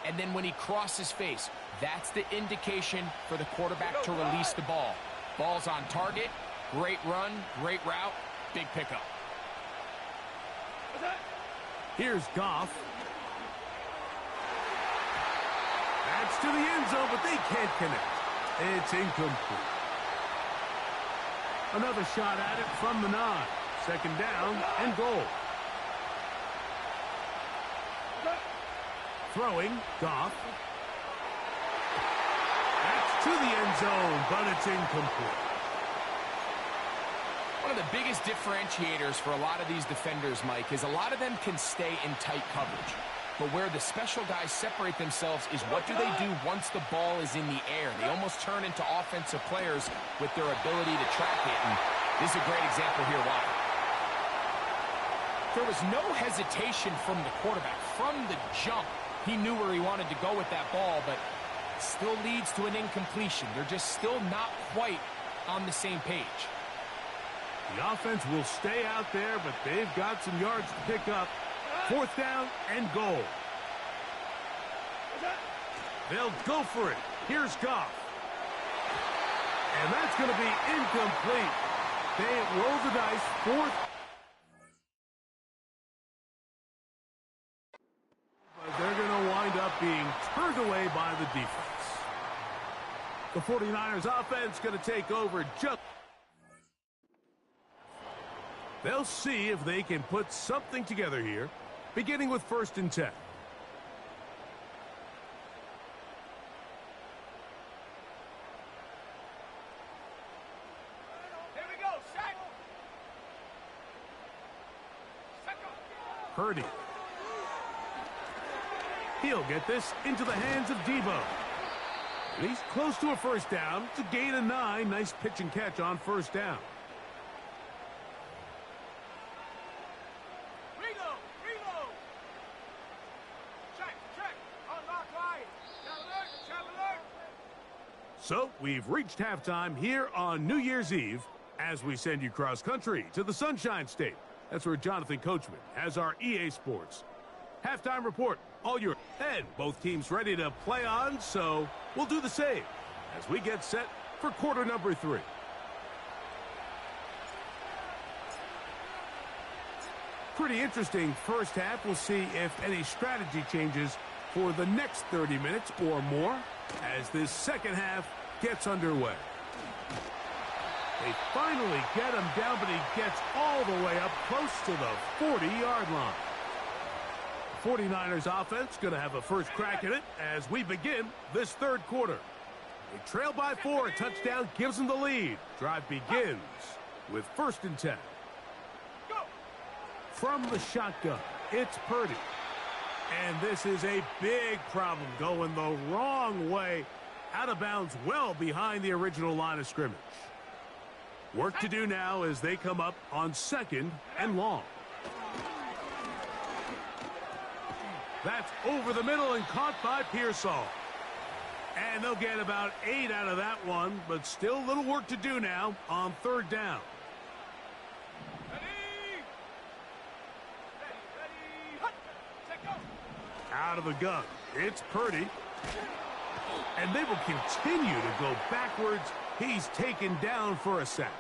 and then when he crosses face, that's the indication for the quarterback to release the ball. Ball's on target, great run, great route, big pickup. Here's Goff. That's to the end zone, but they can't connect. It's incomplete. Another shot at it from the 9. 2nd down and goal. Throwing, Goff. That's to the end zone, but it's incomplete. One of the biggest differentiators for a lot of these defenders, Mike, is a lot of them can stay in tight coverage. But where the special guys separate themselves is what do they do once the ball is in the air? They almost turn into offensive players with their ability to track it, and this is a great example here why. There was no hesitation from the quarterback. From the jump, he knew where he wanted to go with that ball, but it still leads to an incompletion. They're just still not quite on the same page. The offense will stay out there, but they've got some yards to pick up. 4th down and goal. They'll go for it. Here's Goff. And that's going to be incomplete. They roll the dice. 4th. But they're going to wind up being turned away by the defense. The 49ers offense going to take over just. They'll see if they can put something together here, beginning with 1st and 10. Here we go, set. Purdy. He'll get this into the hands of Debo. And he's close to a 1st down. It's a gain of 9. Nice pitch and catch on 1st down. So, we've reached halftime here on New Year's Eve as we send you cross-country to the Sunshine State. That's where Jonathan Coachman has our EA Sports halftime report All your head. Both teams ready to play on, so we'll do the same as we get set for quarter number 3. Pretty interesting first half. We'll see if any strategy changes for the next 30 minutes or more as this second half gets underway. They finally get him down, but he gets all the way up close to the 40-yard line. 49ers offense going to have a first crack at it as we begin this third quarter. They trail by 4. A touchdown gives them the lead. Drive begins with 1st and 10. From the shotgun, it's Purdy. And this is a big problem going the wrong way. Out of bounds well behind the original line of scrimmage. Work to do now as they come up on 2nd and long. That's over the middle and caught by Pearsall. And they'll get about 8 out of that one, but still a little work to do now on 3rd down. Out of the gun, it's Purdy. And they will continue to go backwards. He's taken down for a sack.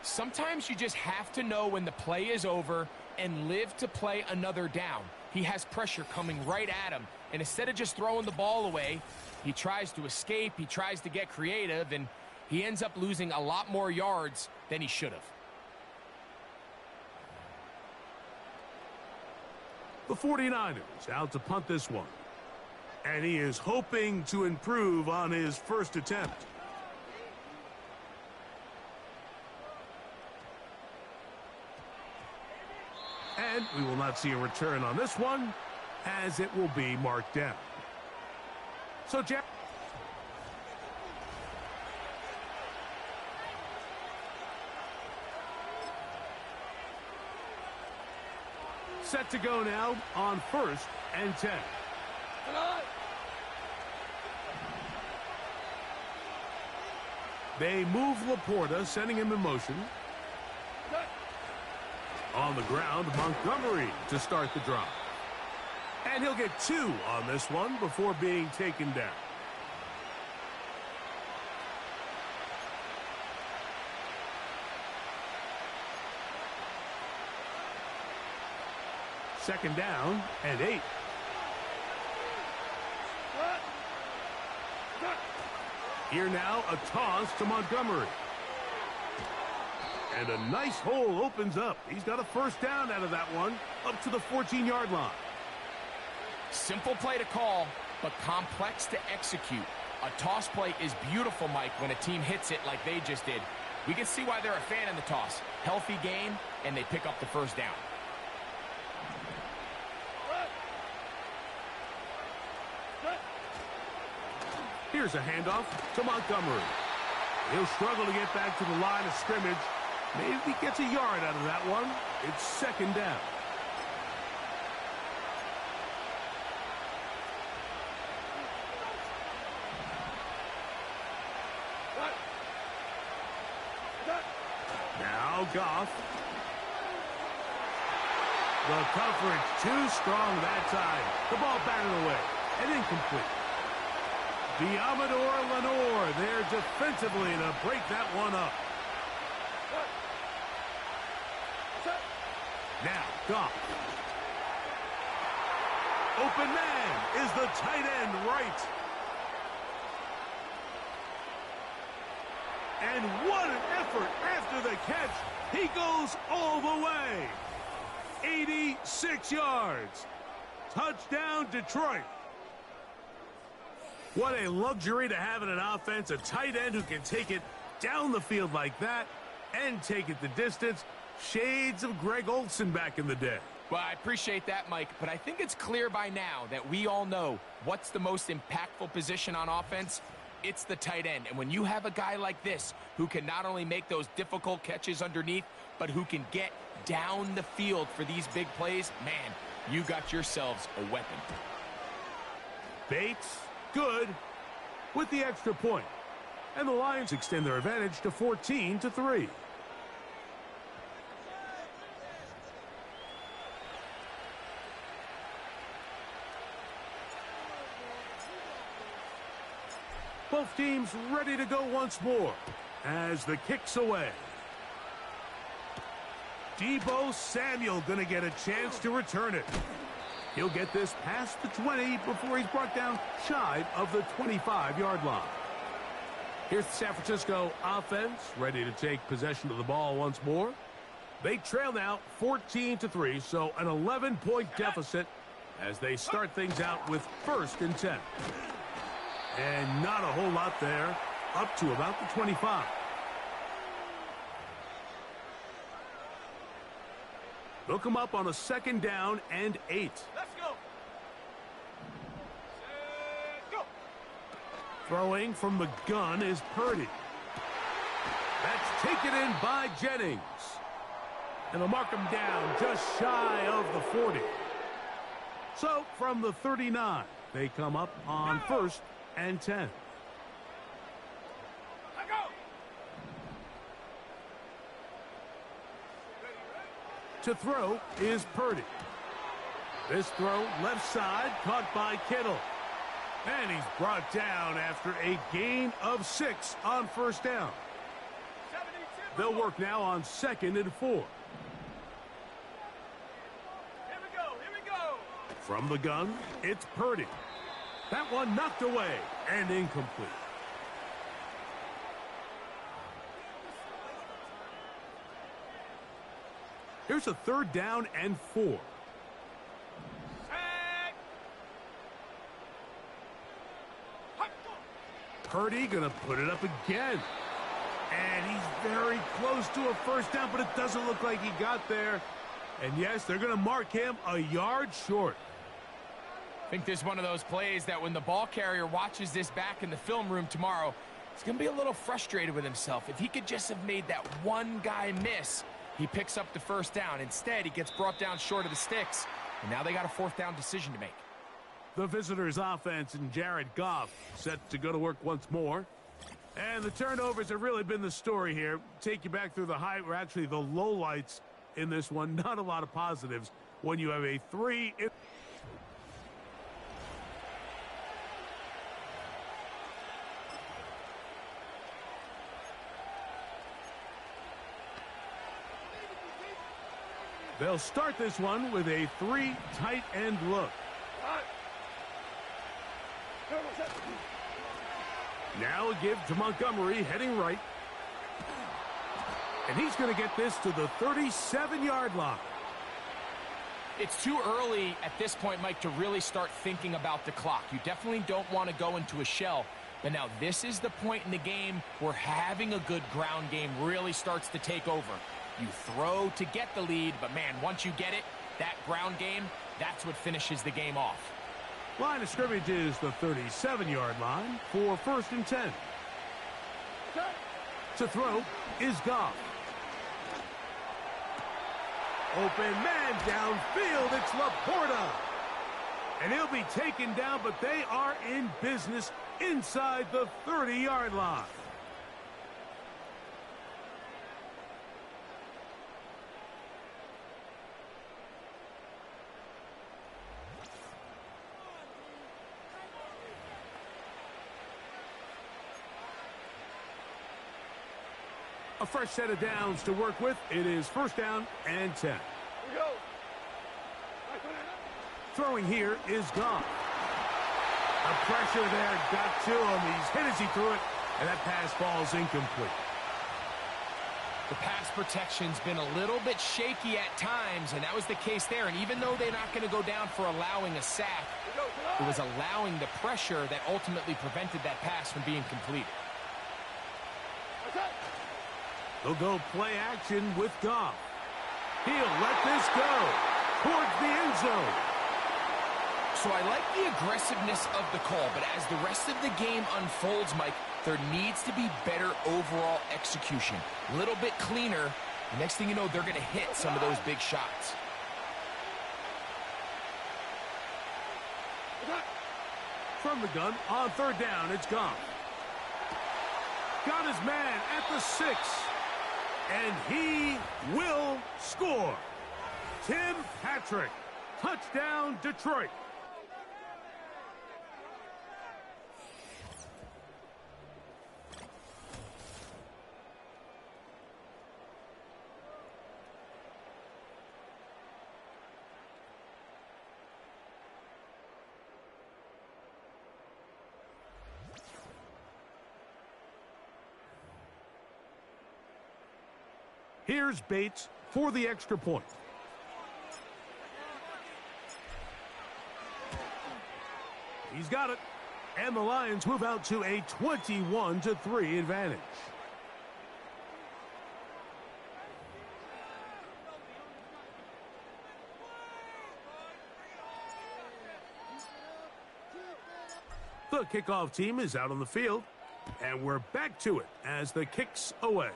Sometimes you just have to know when the play is over and live to play another down. He has pressure coming right at him, and instead of just throwing the ball away, he tries to escape, he tries to get creative, and he ends up losing a lot more yards than he should have. The 49ers out to punt this one. And he is hoping to improve on his first attempt. And we will not see a return on this one, as it will be marked down. So, Jeff. Set to go now on 1st and 10. They move Laporta, sending him in motion. On the ground, Montgomery to start the drive. And he'll get 2 on this one before being taken down. Second down and 8. Here now, a toss to Montgomery. And a nice hole opens up. He's got a first down out of that one, up to the 14-yard line. Simple play to call, but complex to execute. A toss play is beautiful, Mike, when a team hits it like they just did. We can see why they're a fan in the toss. Healthy game, and they pick up the first down. Here's a handoff to Montgomery. He'll struggle to get back to the line of scrimmage. Maybe he gets a yard out of that one. It's second down. Now Goff. The coverage too strong that time. The ball batted away and incomplete. Diamador Lenore there defensively to break that one up. Now, Goff. Open man is the tight end right. And what an effort after the catch. He goes all the way. 86 yards. Touchdown, Detroit. What a luxury to have in an offense, a tight end who can take it down the field like that and take it the distance. Shades of Greg Olsen back in the day. Well, I appreciate that, Mike, but I think it's clear by now that we all know what's the most impactful position on offense. It's the tight end. And when you have a guy like this who can not only make those difficult catches underneath, but who can get down the field for these big plays, man, you got yourselves a weapon. Bates, good, with the extra point. And the Lions extend their advantage to 14-3. Both teams ready to go once more as the kick's away. Deebo Samuel going to get a chance to return it. He'll get this past the 20 before he's brought down shy of the 25-yard line. Here's the San Francisco offense ready to take possession of the ball once more. They trail now 14-3, so an 11-point deficit as they start things out with 1st and 10. And not a whole lot there, up to about the 25. Look them up on a 2nd down and 8. Let's go. Go. Throwing from the gun is Purdy. That's taken in by Jennings. And they'll mark him down just shy of the 40. So from the 39, they come up on 1st and 10. To throw is Purdy. This throw left side caught by Kittle. And he's brought down after a gain of 6 on 1st down. They'll work now on 2nd and 4. Here we go. From the gun, it's Purdy. That one knocked away and incomplete. Here's a 3rd down and 4. Purdy gonna put it up again. And he's very close to a 1st down, but it doesn't look like he got there. And yes, they're gonna mark him a yard short. I think this is one of those plays that when the ball carrier watches this back in the film room tomorrow, he's going to be a little frustrated with himself. If he could just have made that one guy miss, he picks up the 1st down. Instead, he gets brought down short of the sticks, and now they got a 4th down decision to make. The visitors' offense and Jared Goff set to go to work once more. And the turnovers have really been the story here. Take you back through the high, or actually the lowlights in this one. Not a lot of positives when you have a 3. They'll start this one with a 3 tight end look. Now a give to Montgomery heading right. And he's going to get this to the 37-yard line. It's too early at this point, Mike, to really start thinking about the clock. You definitely don't want to go into a shell. But now this is the point in the game where having a good ground game really starts to take over. You throw to get the lead, but man, once you get it, that ground game, that's what finishes the game off. Line of scrimmage is the 37-yard line for 1st and 10. To throw is Goff. Open man downfield, it's Laporta. And he'll be taken down, but they are in business inside the 30-yard line. A fresh set of downs to work with. It is 1st down and 10. Throwing here is Goff. A pressure there got to him. He's hit as he threw it, and that pass falls incomplete. The pass protection's been a little bit shaky at times, and that was the case there. And even though they're not going to go down for allowing a sack, it was allowing the pressure that ultimately prevented that pass from being completed. They'll go play action with Goff. He'll let this go towards the end zone. So I like the aggressiveness of the call, but as the rest of the game unfolds, Mike, there needs to be better overall execution. A little bit cleaner. The next thing you know, they're going to hit some of those big shots. From the gun on 3rd down, it's Goff. Got his man at the 6. And he will score. Tim Patrick. Touchdown, Detroit. Here's Bates for the extra point. He's got it. And the Lions move out to a 21-3 advantage. The kickoff team is out on the field, and we're back to it as the kick's away.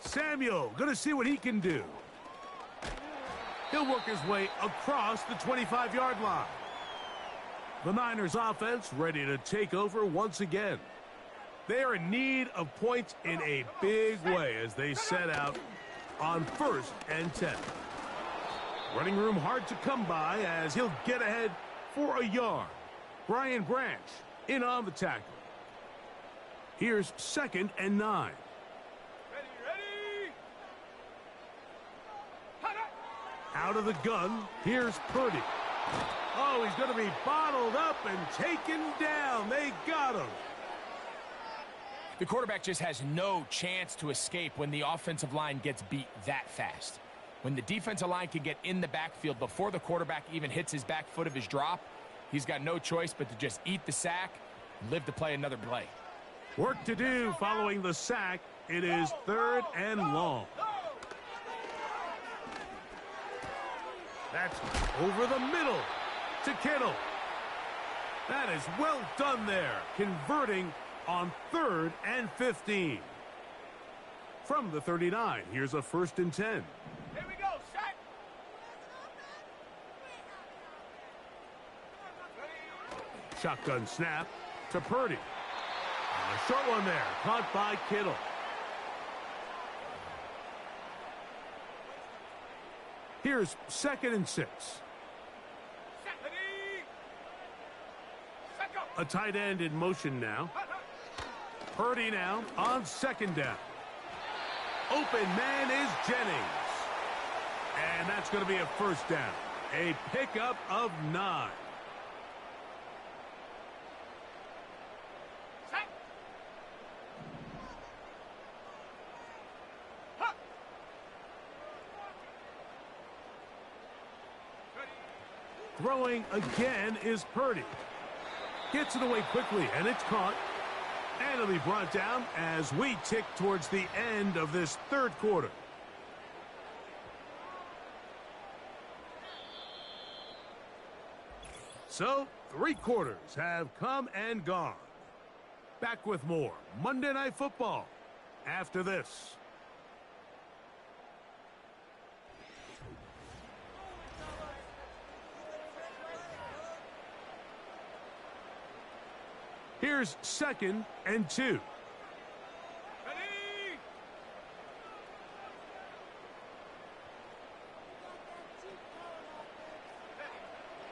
Samuel going to see what he can do. He'll work his way across the 25-yard line. The Niners offense ready to take over once again. They are in need of points in a big way as they set out on 1st and 10. Running room hard to come by as he'll get ahead for a yard. Brian Branch in on the tackle. Here's 2nd and 9. Out of the gun, here's Purdy. Oh, he's going to be bottled up and taken down. They got him. The quarterback just has no chance to escape when the offensive line gets beat that fast. When the defensive line can get in the backfield before the quarterback even hits his back foot of his drop, he's got no choice but to just eat the sack and live to play another play. Work to do following the sack. It is 3rd and long. That's over the middle to Kittle. That is well done there, converting on 3rd and 15. From the 39, here's a 1st and 10. Here we go, set. Shotgun snap to Purdy. And a short one there, caught by Kittle. Here's 2nd and 6. A tight end in motion now. Purdy now on 2nd down. Open man is Jennings. And that's going to be a 1st down. A pickup of 9. Throwing again is Purdy. Gets it away quickly, and it's caught. And it'll be brought down as we tick towards the end of this 3rd quarter. So, 3 quarters have come and gone. Back with more Monday Night Football after this. Here's 2nd and 2.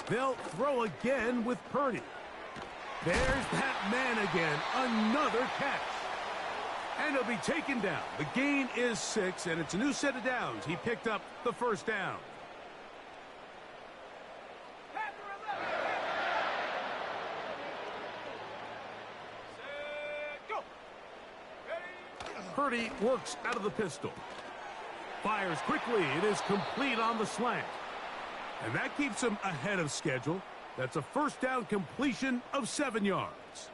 They'll throw again with Purdy. There's that man again. Another catch. And he'll be taken down. The gain is 6, and it's a new set of downs. He picked up the 1st down. Purdy works out of the pistol. Fires quickly. It is complete on the slant. And that keeps him ahead of schedule. That's a 1st down completion of 7 yards.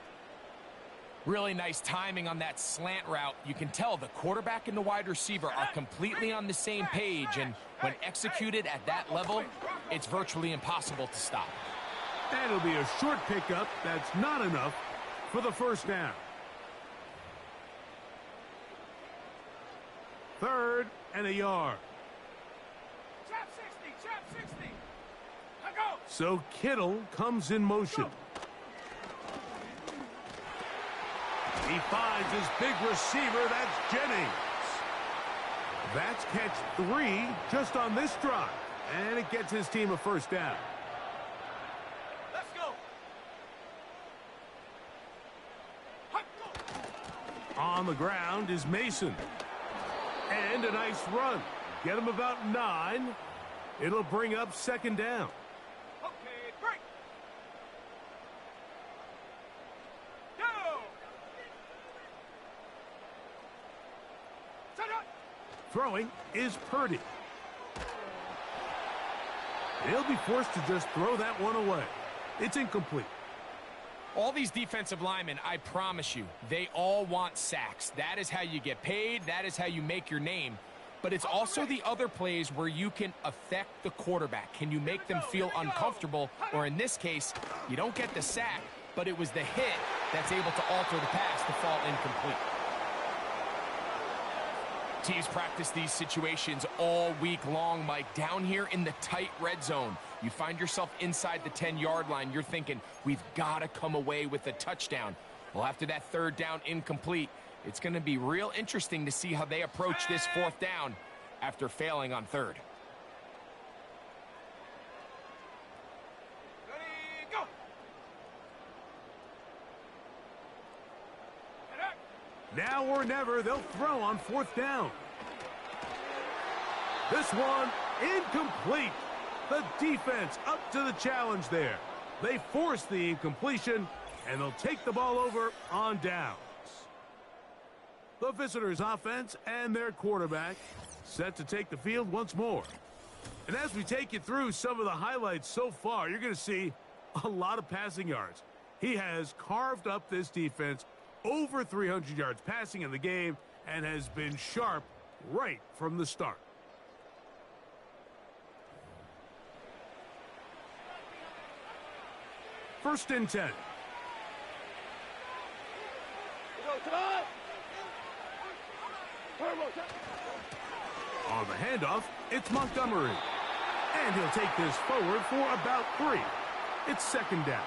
Really nice timing on that slant route. You can tell the quarterback and the wide receiver are completely on the same page, and when executed at that level, it's virtually impossible to stop. And it'll be a short pickup. That's not enough for the 1st down. 3rd and a yard. Trap 60. I go. So Kittle comes in motion. He finds his big receiver. That's Jennings. That's catch 3 just on this drive. And it gets his team a 1st down. Let's go. On the ground is Mason. And a nice run. Get him about 9. It'll bring up 2nd down. Okay, break. Go. Set up. Throwing is Purdy. He'll be forced to just throw that one away. It's incomplete. All these defensive linemen, I promise you, they all want sacks. That is how you get paid. That is how you make your name. But it's also the other plays where you can affect the quarterback. Can you make them feel uncomfortable? Or in this case, you don't get the sack, but it was the hit that's able to alter the pass to fall incomplete. Teams practice these situations all week long, Mike. Down here in the tight red zone, you find yourself inside the 10-yard line. You're thinking, we've got to come away with a touchdown. Well, after that third down incomplete, it's going to be real interesting to see how they approach this fourth down after failing on third. Ready, go! Now or never, they'll throw on fourth down. This one, incomplete. The defense up to the challenge there. They force the incompletion, and they'll take the ball over on downs. The visitors' offense and their quarterback set to take the field once more. And as we take you through some of the highlights so far, you're going to see a lot of passing yards. He has carved up this defense over 300 yards passing in the game and has been sharp right from the start. First and 10. On the handoff, it's Montgomery. And he'll take this forward for about 3. It's second down.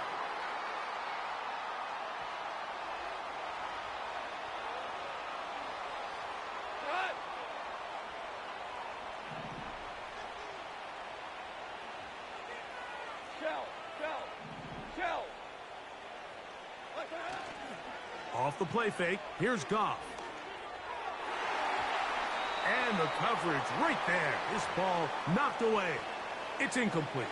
Off the play fake, here's Goff. And the coverage right there. This ball knocked away. It's incomplete.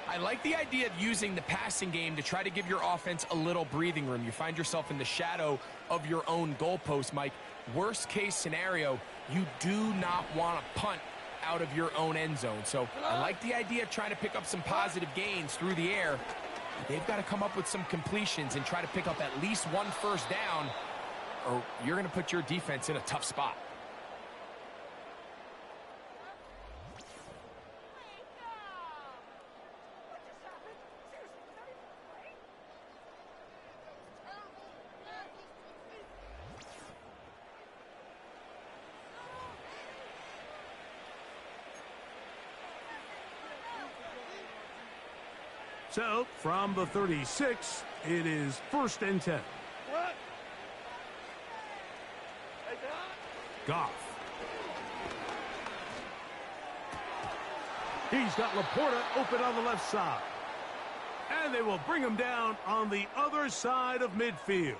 I like the idea of using the passing game to try to give your offense a little breathing room. You find yourself in the shadow of your own goalpost, Mike. Worst case scenario, you do not want to punt out of your own end zone. So I like the idea of trying to pick up some positive gains through the air. They've got to come up with some completions and try to pick up at least one first down, or you're going to put your defense in a tough spot. So, from the 36, it is first and 10. Goff. He's got Laporta open on the left side. And they will bring him down on the other side of midfield.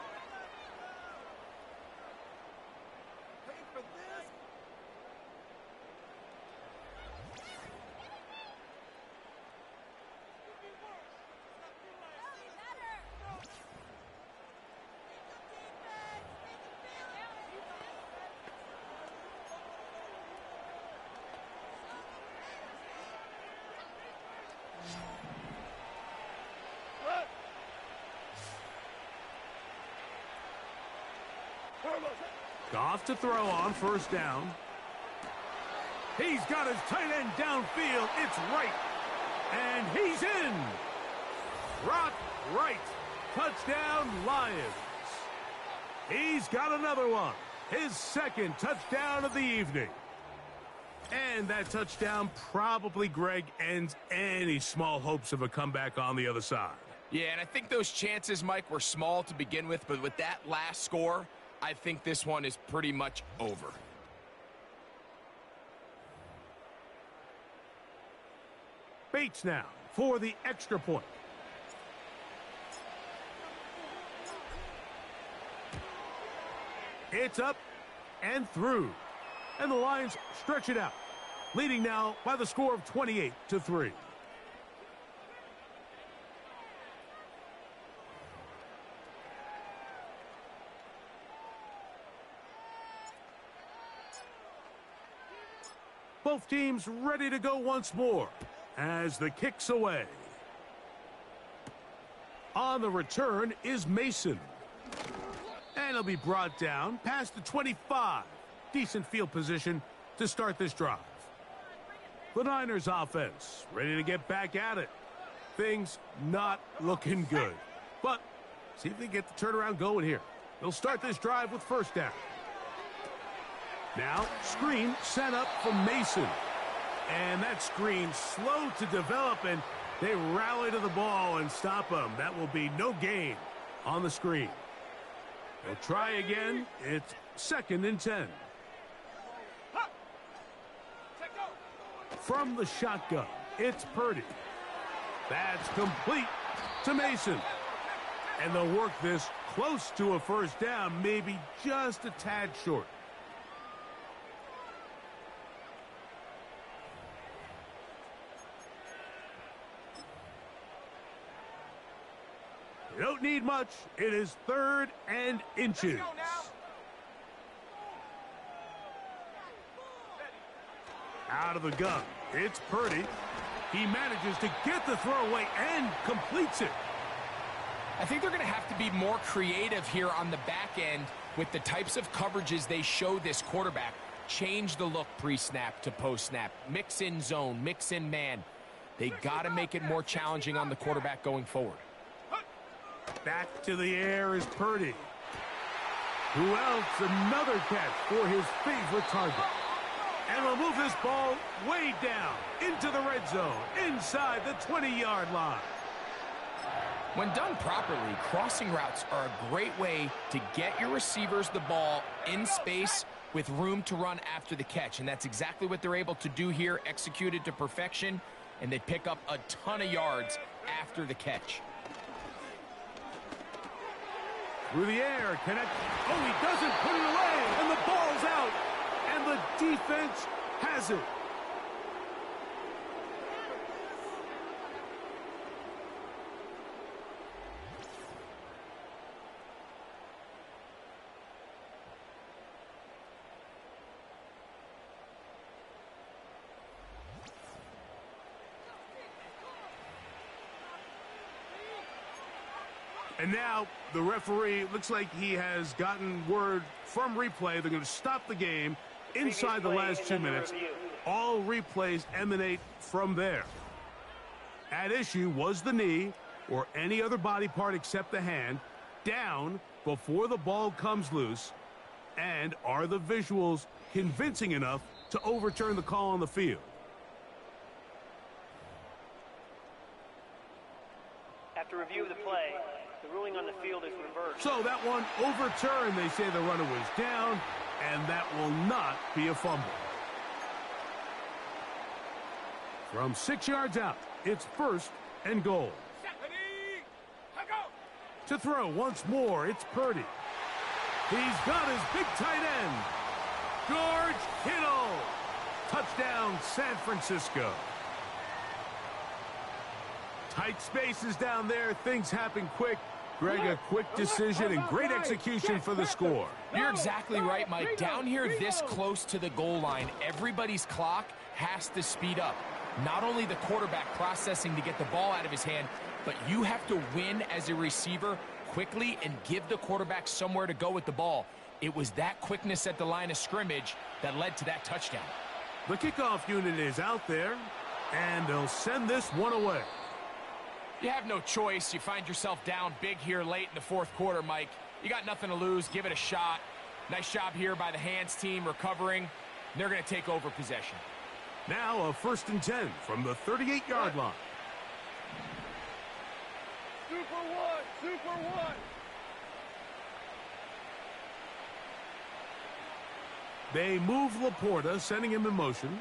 Goff to throw on first down. He's got his tight end downfield. It's right. And he's in. Rock right. Touchdown, Lions. He's got another one. His second touchdown of the evening. And that touchdown probably, Greg, ends any small hopes of a comeback on the other side. Yeah, and I think those chances, Mike, were small to begin with, but with that last score, I think this one is pretty much over. Bates now for the extra point. It's up and through. And the Lions stretch it out, leading now by the score of 28-3. Both teams ready to go once more as the kick's away. On the return is Mason. And he'll be brought down past the 25. Decent field position to start this drive. The Niners offense ready to get back at it. Things not looking good. But see if they get the turnaround going here. They'll start this drive with first down. Now, screen set up for Mason. And that screen slow to develop, and they rally to the ball and stop him. That will be no gain on the screen. They'll try again. It's 2nd and 10. From the shotgun, it's Purdy. That's complete to Mason. And they'll work this close to a first down, maybe just a tad short. You don't need much. It is 3rd and inches. Out of the gun, it's Purdy. He manages to get the throw away and completes it. I think they're going to have to be more creative here on the back end with the types of coverages they show this quarterback. Change the look pre-snap to post-snap. Mix in zone, mix in man. They got to make it more challenging on the quarterback going forward. Back to the air is Purdy. Who else? Another catch for his favorite target. And will move this ball way down into the red zone, inside the 20-yard line. When done properly, crossing routes are a great way to get your receivers the ball in space with room to run after the catch. And that's exactly what they're able to do here, executed to perfection, and they pick up a ton of yards after the catch. Through the air, connect. Oh, he doesn't put it away, and the ball's out. And the defense has it. And now the referee looks like he has gotten word from replay. They're going to stop the game inside the last 2 minutes. All replays emanate from there. At issue was the knee or any other body part except the hand down before the ball comes loose. And are the visuals convincing enough to overturn the call on the field? After review of the play, the ruling on the field is reversed. So that one overturned. They say the runner was down, and that will not be a fumble. From 6 yards out, it's 1st and goal. To throw once more, it's Purdy. He's got his big tight end, George Kittle. Touchdown, San Francisco. Tight spaces down there. Things happen quick. Greg, a quick decision and great execution for the score. You're exactly right, Mike. Down here this close to the goal line, everybody's clock has to speed up. Not only the quarterback processing to get the ball out of his hand, but you have to win as a receiver quickly and give the quarterback somewhere to go with the ball. It was that quickness at the line of scrimmage that led to that touchdown. The kickoff unit is out there, and they'll send this one away. You have no choice. You find yourself down big here late in the 4th quarter, Mike. You got nothing to lose. Give it a shot. Nice job here by the hands team recovering. They're going to take over possession. Now a 1st and 10 from the 38-yard line. Super one, super one. They move Laporta, sending him in motion.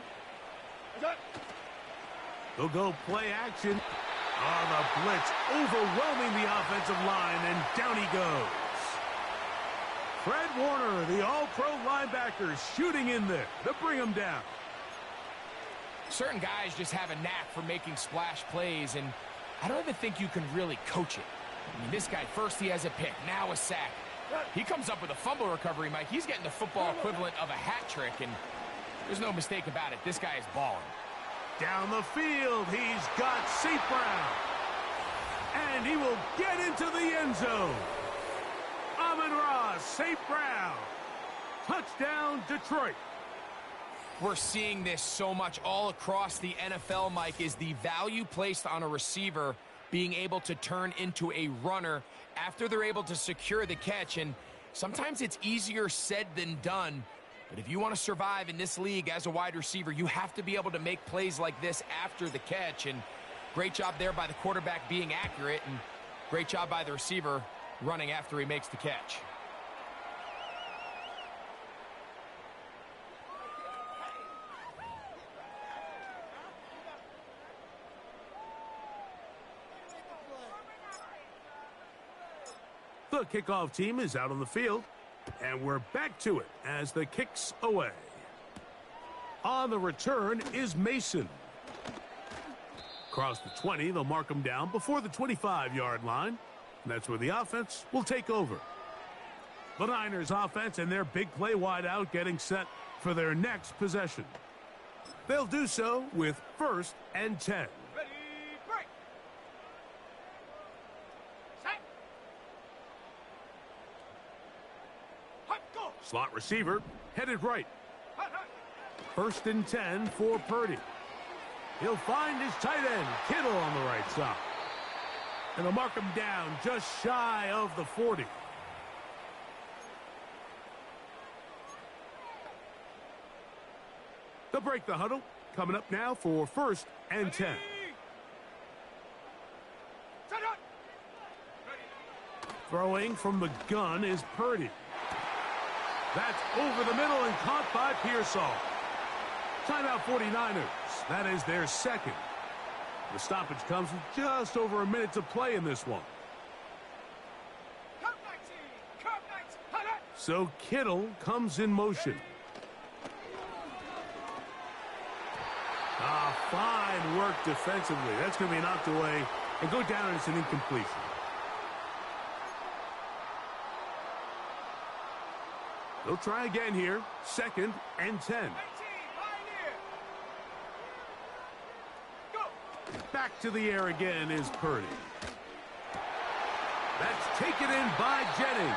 They'll go play action. Oh, the blitz overwhelming the offensive line, and down he goes. Fred Warner, the all-pro linebacker, shooting in there to bring him down. Certain guys just have a knack for making splash plays, and I don't even think you can really coach it. I mean, this guy, first he has a pick, now a sack. He comes up with a fumble recovery, Mike. He's getting the football equivalent of a hat trick, and There's no mistake about it. This guy is balling. Down the field, he's got St. Brown. And he will get into the end zone. Amon-Ra St. Brown. Touchdown, Detroit. We're seeing this so much all across the NFL, Mike, is the value placed on a receiver being able to turn into a runner after they're able to secure the catch. And sometimes it's easier said than done. But if you want to survive in this league as a wide receiver, you have to be able to make plays like this after the catch. And great job there by the quarterback being accurate, and great job by the receiver running after he makes the catch. The kickoff team is out on the field, and we're back to it as the kick's away. On the return is Mason. Across the 20, they'll mark him down before the 25-yard line. And that's where the offense will take over. The Niners offense and their big play wideout getting set for their next possession. They'll do so with 1st and 10. Ready, break. Set. Hot, go. Slot receiver headed right. Hot, hot. 1st and 10 for Purdy. He'll find his tight end, Kittle, on the right side. And they'll mark him down just shy of the 40. They'll break the huddle. Coming up now for 1st and 10. Throwing from the gun is Purdy. That's over the middle and caught by Pearsall. Timeout 49ers. That is their second. The stoppage comes with just over a minute to play in this one. So Kittle comes in motion. Fine work defensively. That's going to be knocked away and go down, and it's an incompletion. They'll try again here. 2nd and 10. Back to the air again is Purdy. That's taken in by Jennings.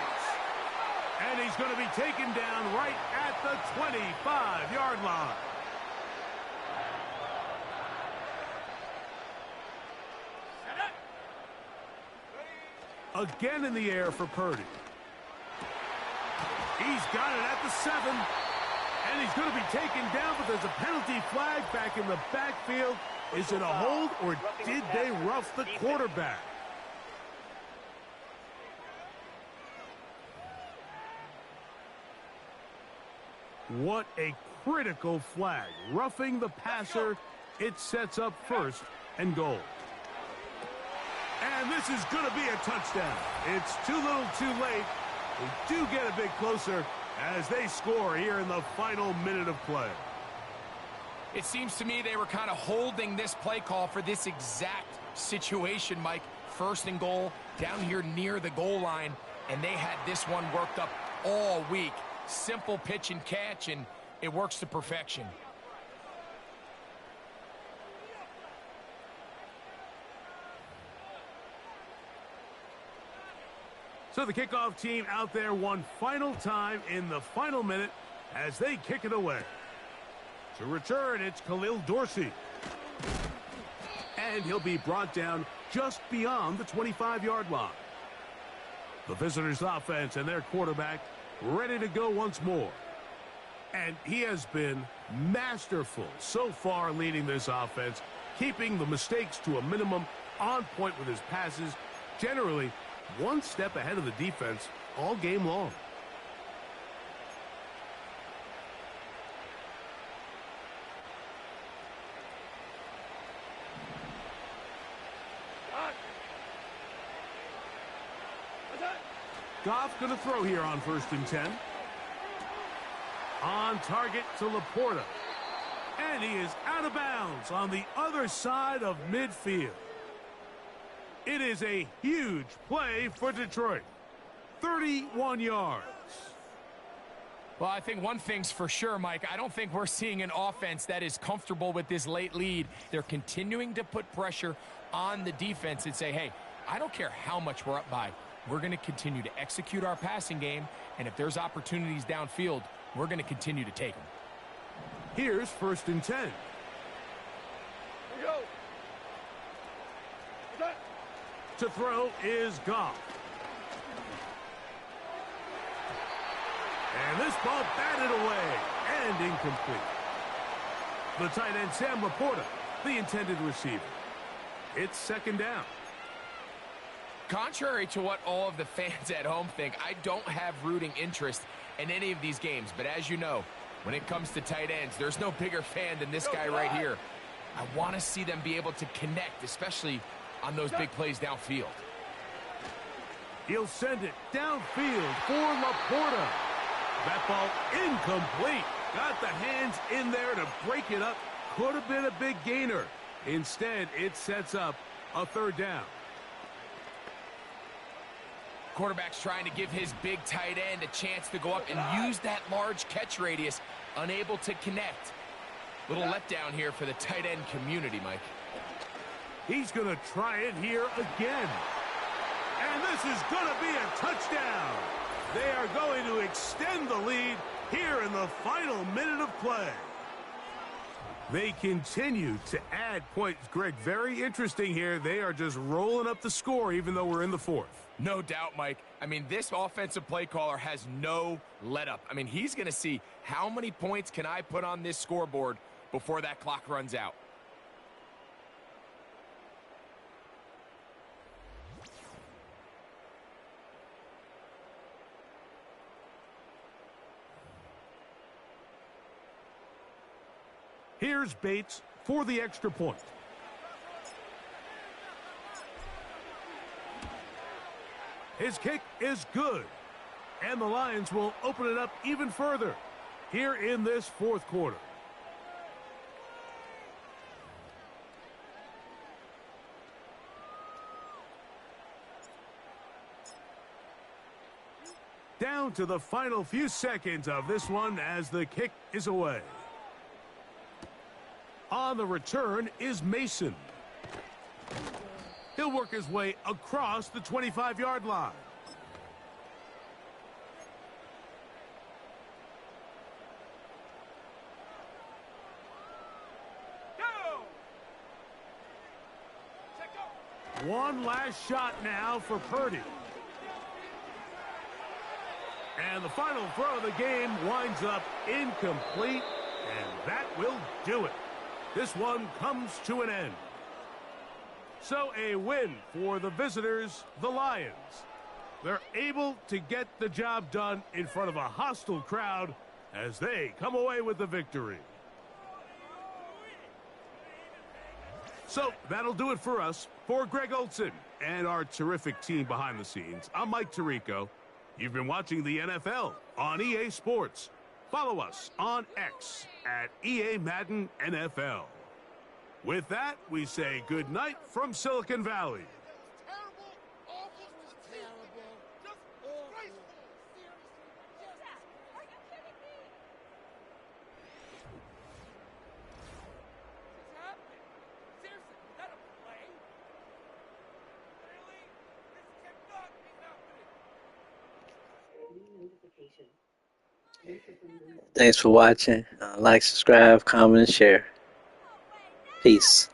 And he's going to be taken down right at the 25-yard line. Again in the air for Purdy. He's got it at the 7. And he's going to be taken down, but there's a penalty flag back in the backfield. Is it a hold, or did they rough the quarterback? What a critical flag. Roughing the passer. It sets up 1st and goal. And this is going to be a touchdown. It's too little too late. They do get a bit closer as they score here in the final minute of play. It seems to me they were kind of holding this play call for this exact situation, Mike. 1st and goal, down here near the goal line, and they had this one worked up all week. Simple pitch and catch, and it works to perfection. So the kickoff team out there one final time in the final minute as they kick it away. To return, it's Khalil Dorsey. And he'll be brought down just beyond the 25-yard line. The visitors' offense and their quarterback ready to go once more. And he has been masterful so far leading this offense, keeping the mistakes to a minimum, on point with his passes, generally one step ahead of the defense all game long. Goff going to throw here on 1st and 10. On target to Laporta. And he is out of bounds on the other side of midfield. It is a huge play for Detroit. 31 yards. Well, I think one thing's for sure, Mike. I don't think we're seeing an offense that is comfortable with this late lead. They're continuing to put pressure on the defense and say, hey, I don't care how much we're up by. We're going to continue to execute our passing game, and if there's opportunities downfield, we're going to continue to take them. Here's 1st and 10. Here we go. To throw is Goff. And this ball batted away and incomplete. The tight end Sam Laporta, the intended receiver. It's 2nd down. Contrary to what all of the fans at home think, I don't have rooting interest in any of these games. But as you know, when it comes to tight ends, there's no bigger fan than this guy right here. I want to see them be able to connect, especially on those big plays downfield. He'll send it downfield for Laporta. That ball incomplete. Got the hands in there to break it up. Could have been a big gainer. Instead, it sets up a 3rd down. Quarterback's trying to give his big tight end a chance to go up and use that large catch radius. Unable to connect. Little letdown here for the tight end community, Mike. He's going to try it here again. And this is going to be a touchdown. They are going to extend the lead here in the final minute of play. They continue to add points, Greg. Very interesting here. They are just rolling up the score even though we're in the 4th. No doubt, Mike. I mean, this offensive play caller has no let-up. I mean, he's going to see how many points can I put on this scoreboard before that clock runs out. Here's Bates for the extra point. His kick is good. And the Lions will open it up even further here in this 4th quarter. Down to the final few seconds of this one as the kick is away. On the return is Mason. He'll work his way across the 25-yard line. One last shot now for Purdy. And the final throw of the game winds up incomplete, and that will do it. This one comes to an end. So a win for the visitors, the Lions. They're able to get the job done in front of a hostile crowd as they come away with the victory. So that'll do it for us. For Greg Olson and our terrific team behind the scenes, I'm Mike Tirico. You've been watching the NFL on EA Sports. Follow us on X at EA Madden NFL. With that, we say good night from Silicon Valley. Thanks for watching. Like, subscribe, comment, and share. Peace.